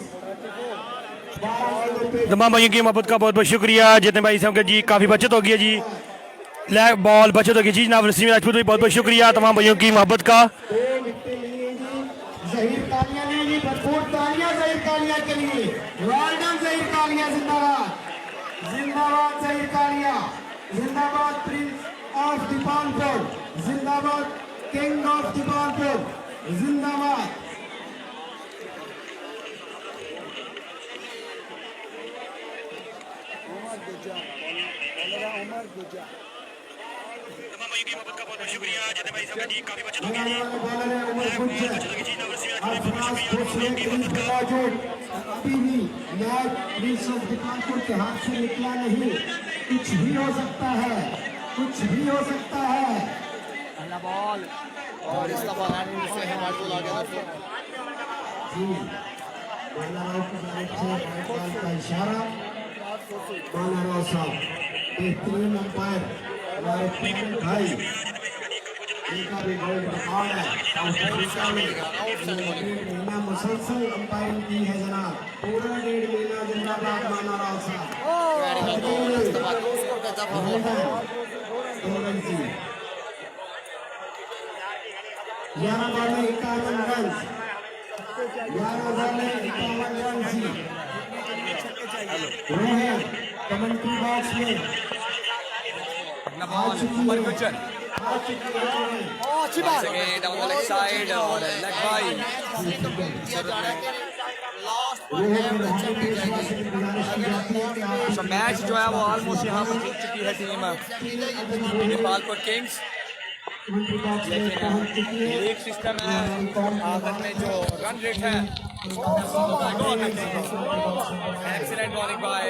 तमाम भाइयों की मोहब्बत का बहुत बहुत शुक्रिया। जितने भाई साहब जी काफ़ी बचत हो गई है जी, लैग बॉल बचत हो गई जी। जनाब रसीम राजपूत बहुत बहुत शुक्रिया तमाम भाइयों की मोहब्बत का। ज़हीर कालिया ने जी भरपूर तालियां ज़हीर कालिया के लिए। वेल डन ज़हीर कालिया, जिंदाबाद जिंदाबाद ज़हीर कालिया, जिंदाबाद प्रिंस ऑफ दीपालपुर, जिंदाबाद किंग ऑफ दीपालपुर, जिंदाबाद। दीपालपुर के हाथ से निकला नहीं, कुछ भी हो सकता है, कुछ भी हो सकता है। बॉल और इसका बहाने से हमारे को लगा जी का इशारा माना राव साहब, बेहतरीन अंपायर हमारे भाई, इनका भी गोल्ड रिकॉर्ड है। महीना मुसलसल अंपायरिंग की है जनाब, पूरा 1.5 महीना। जिंदाबाद माना राव साहब। 11 बॉल में 51 रन, 11 बॉल में 51 रन जी। रोहन कमेंट्री बॉक्स में अच्छी बात है। डाउन द लेग साइड और लेग बाई। तो मैच जो है वो ऑलमोस्ट यहाँ पर जीत चुकी है टीम नेपाल को किंग्स, लेकिन लीग सिस्टम है, आखिर में जो रन रेट है excellent bowling bye.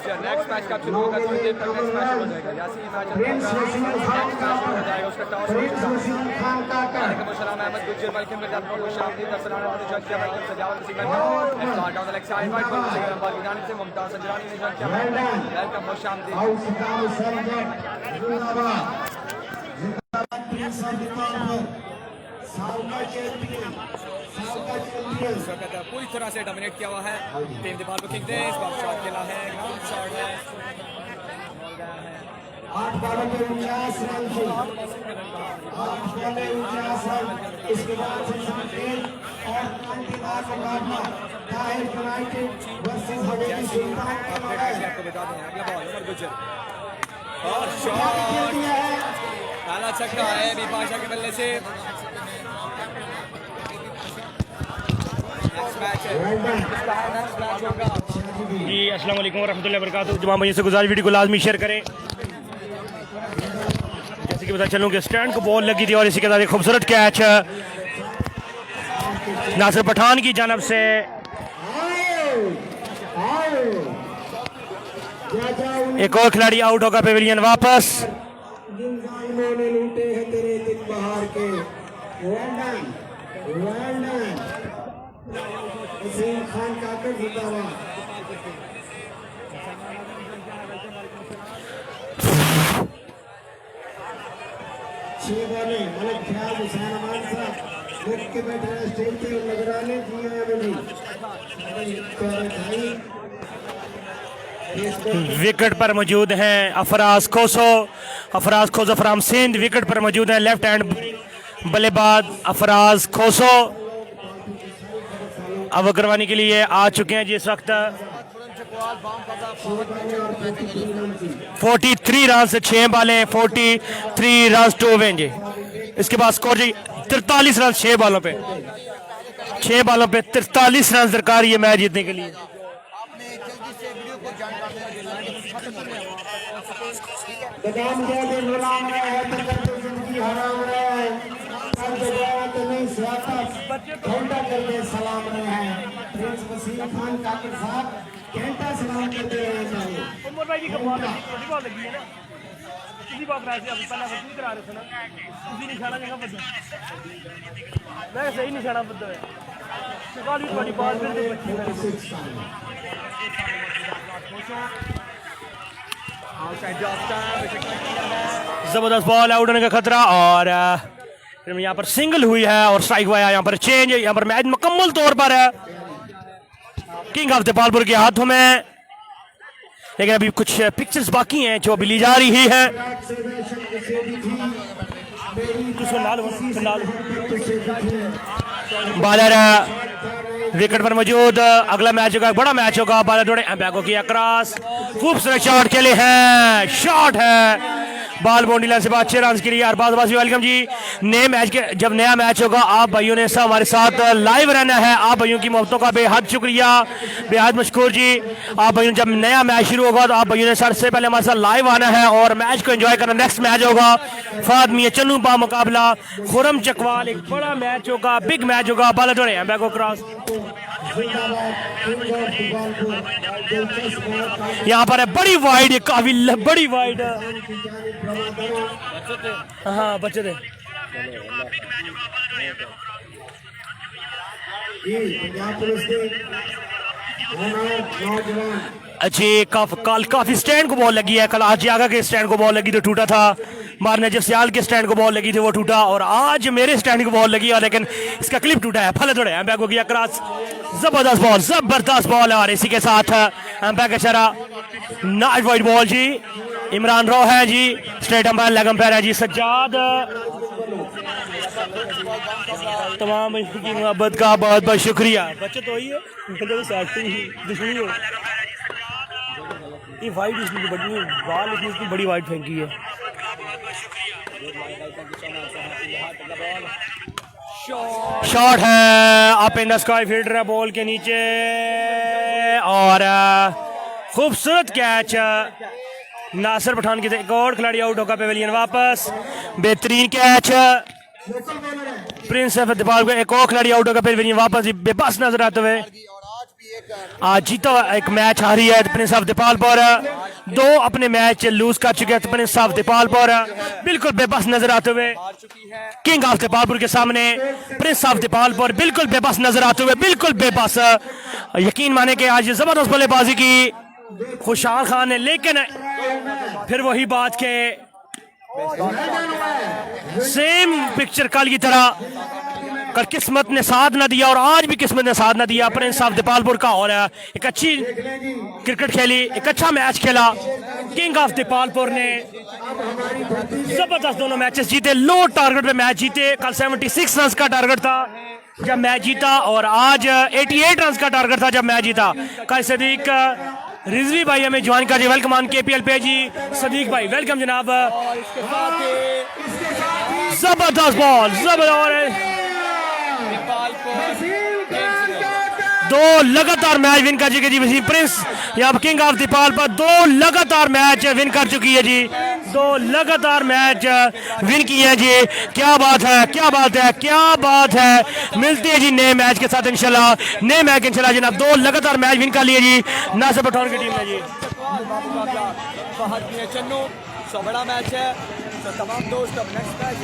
Next match का शुरू होगा थोड़ी देर तक, नेक्स्ट मैच हो जाएगा जैसे ही मैच हो जाएगा उसका टॉस हो जाएगा। सलाम अहमद गुज्जर वेलकम विद आपको खुशामदीद अफसरान ने जॉइन किया, वेलकम सजावट singer start on the leg side right ball से नंबर की जानिब से मुमताज संजरानी ने जॉइन किया, वेलकम खुशामदीद। इस वक्त पूरी तरह से डोमिनेट किया हुआ है टीम नेपाल को किंग्स ने। इस बार शॉट खेला है, ग्राउंड शॉट है, 8 बॉलों पे 49 रन थे, 8 बॉलें 49 रन। इसके बाद से शामिल और 99 मुकाबला ताहिर यूनाइटेड वर्सेस हवेली सुल्तान का है। आपको बता दें अगला बॉल उमर गुज्जर और शॉट काला छक्का है बिपाशा के बल्ले से। नेक्स्ट मैच है, नेक्स्ट मैच होगा जी। अस्सलाम वालेकुम वरहमतुल्लाहि वबरकातुहू। तमाम भाइयों से गुजारिश वीडियो को लाजमी शेयर करें। जैसे कि पता चलूँ कि स्टैंड को बॉल लगी थी और इसी के साथ एक खूबसूरत कैच नासिर पठान की जानब से। एक और खिलाड़ी आउट होगा, पेविलियन वापस। इन्होंने लूटे हैं तेरे दिन बहार के। वेल्डन वसीम खान काकर जिंदाबाद। 6 बॉलें मलिक ख्याल हुसैन अमान साहब रुक के बैठे हैं स्टेज पे और निगरानी की है अभी विकेट पर मौजूद हैं अफराज खोसो फ्राम सिंध। विकेट पर मौजूद हैं लेफ्ट हैंड बल्लेबाज अफराज खोसो। अब करवाने के लिए आ चुके हैं जिस वक्त 43 रन से 6 बालें, 43 रन टू विन जी। इसके बाद स्कोर जी 43 रन 6 बालों पे 43 रन दरकार ये मैच जीतने के लिए। बदाम जाके गुलाम रहे हैं तो जिंदगी हराम रहे हैं, सब जगह तो नहीं सियासत घंटा करके सलाम रहे हैं। प्रिंस वसीम खान काकर साहब घंटा सलाम करते रहे चाहिए। उमर भाई की कमाल लगी है ना, किसी बात राज से अब पहला वसूल करा रहे थे ना, किसी निशाना जगह बदल मैं सही निशाना बदल है सवाल भी थोड़ी बात फिर जबरदस्त बॉल आउट होने का खतरा और यहाँ पर सिंगल हुई है और स्ट्राइक हुआ है। यहाँ पर चेंज, यहाँ पर मैच मुकम्मल तौर पर है किंग ऑफ नेपालपुर के हाथों में, लेकिन अभी कुछ पिक्चर्स बाकी हैं जो अभी ली जा रही है। बालर विकेट पर मौजूद, अगला मैच होगा, बड़ा मैच होगा। बालर थोड़े एम्पैको किया क्रॉस, खूबसूरत शॉट खेले हैं, शॉट है बाल बाउंड्री लाइन से बात 6 रन के लिए। अरबाज वासी वेलकम जी। नए मैच के जब नया मैच होगा आप भाइयों ने सब हमारे साथ लाइव रहना है। आप भाइयों की मोहब्बतों का बेहद शुक्रिया, बेहद मशकूर जी। आप भाइयों जब नया मैच शुरू होगा तो आप भाइयों ने सबसे पहले हमारे साथ लाइव आना है और मैच को एंजॉय करना। नेक्स्ट मैच होगा फाद मियां चन्नू बा मुकाबला खुरम चकवाल, एक बड़ा मैच होगा, बिग मैच होगा। बालर थोड़े एम्पैको क्रॉस, यहाँ पर है बड़ी वाइड, काफी बड़ी वाइड। हाँ बच्चे थे अच्छी काफी स्टैंड को बॉल लगी है। कल आज आगा के स्टैंड को बॉल लगी तो टूटा था, मारने जब सियाल के स्टैंड को बॉल लगी थी वो टूटा, और आज मेरे स्टैंड को बॉल लगी है लेकिन इसका क्लिप टूटा है। फल थोड़े एम्पैक हो गया क्रॉस, जबरदस्त बॉल है और इसी के साथ एम्पैक का इशारा नाइट वाइड बॉल जी। इमरान रो है जी स्ट्रेट अंपायर, लेग अंपायर है जी सज्जाद। तमाम की मोहब्बत का बहुत बहुत शुक्रिया। बच्चे तो ही है दुश्मनी हो ये वाइट इसकी बड़ी बाल इसकी बड़ी वाइट फेंकी है। शॉट है up in the sky, fielder है बॉल के नीचे और खूबसूरत कैच नासिर पठान की, एक और खिलाड़ी आउट होगा, पेवेलियन वापस, बेहतरीन कैच प्रिंस दीपाल को, एक और खिलाड़ी आउट होगा, पेवेलियन वापस बेबस नजर आते हुए। आज जीता हुआ एक मैच हारी है प्रिंस ऑफ दीपालपुर, 2 अपने मैच लूज कर चुके हैं प्रिंस ऑफ दीपालपुर, बिल्कुल बेबस नजर आते हुए किंग ऑफ दीपालपुर के सामने। प्रिंस ऑफ दीपालपुर बिल्कुल बेबस नजर आते हुए, बिल्कुल बेबस। यकीन माने कि आज जबरदस्त बल्लेबाजी की खुशहाल खान ने, लेकिन फिर वही बात के सेम पिक्चर कल की तरह कल किस्मत ने साथ न दिया और आज भी किस्मत ने साथ न दिया प्रिंस ऑफ दीपालपुर का, और एक अच्छी क्रिकेट खेली, एक अच्छा मैच खेला किंग ऑफ दीपालपुर ने, जबरदस्त दोनों मैचेस जीते, लो टारगेट पे मैच जीते। कल 76 रन का टारगेट था जब मैच जीता और आज 88 रन का टारगेट था जब मैच जीता। कल सदीक रिजवी भाई हमें ज्वाइन कर, वेलकम ऑन KPL पे जी, सदीक भाई वेलकम जनाब। जबरदस्त बॉल, जबरदस्त, 2 लगातार मैच विन कर चुके जी वसीम प्रिंस, यहाँ किंग ऑफ दीपालपुर 2 लगातार मैच विन कर चुकी है जी, 2 लगातार मैच विन किए हैं जी। क्या बात है, क्या बात है, क्या बात है। मिलते हैं जी नए मैच के साथ इंशाल्लाह, नए मैच इंशाल्लाह जनाब। 2 लगातार मैच विन कर लिए जी नासिर पठान की टीम ने जी। चन्नू बड़ा मैच है, तो तमाम दोस्त अब नेक्स्ट मैच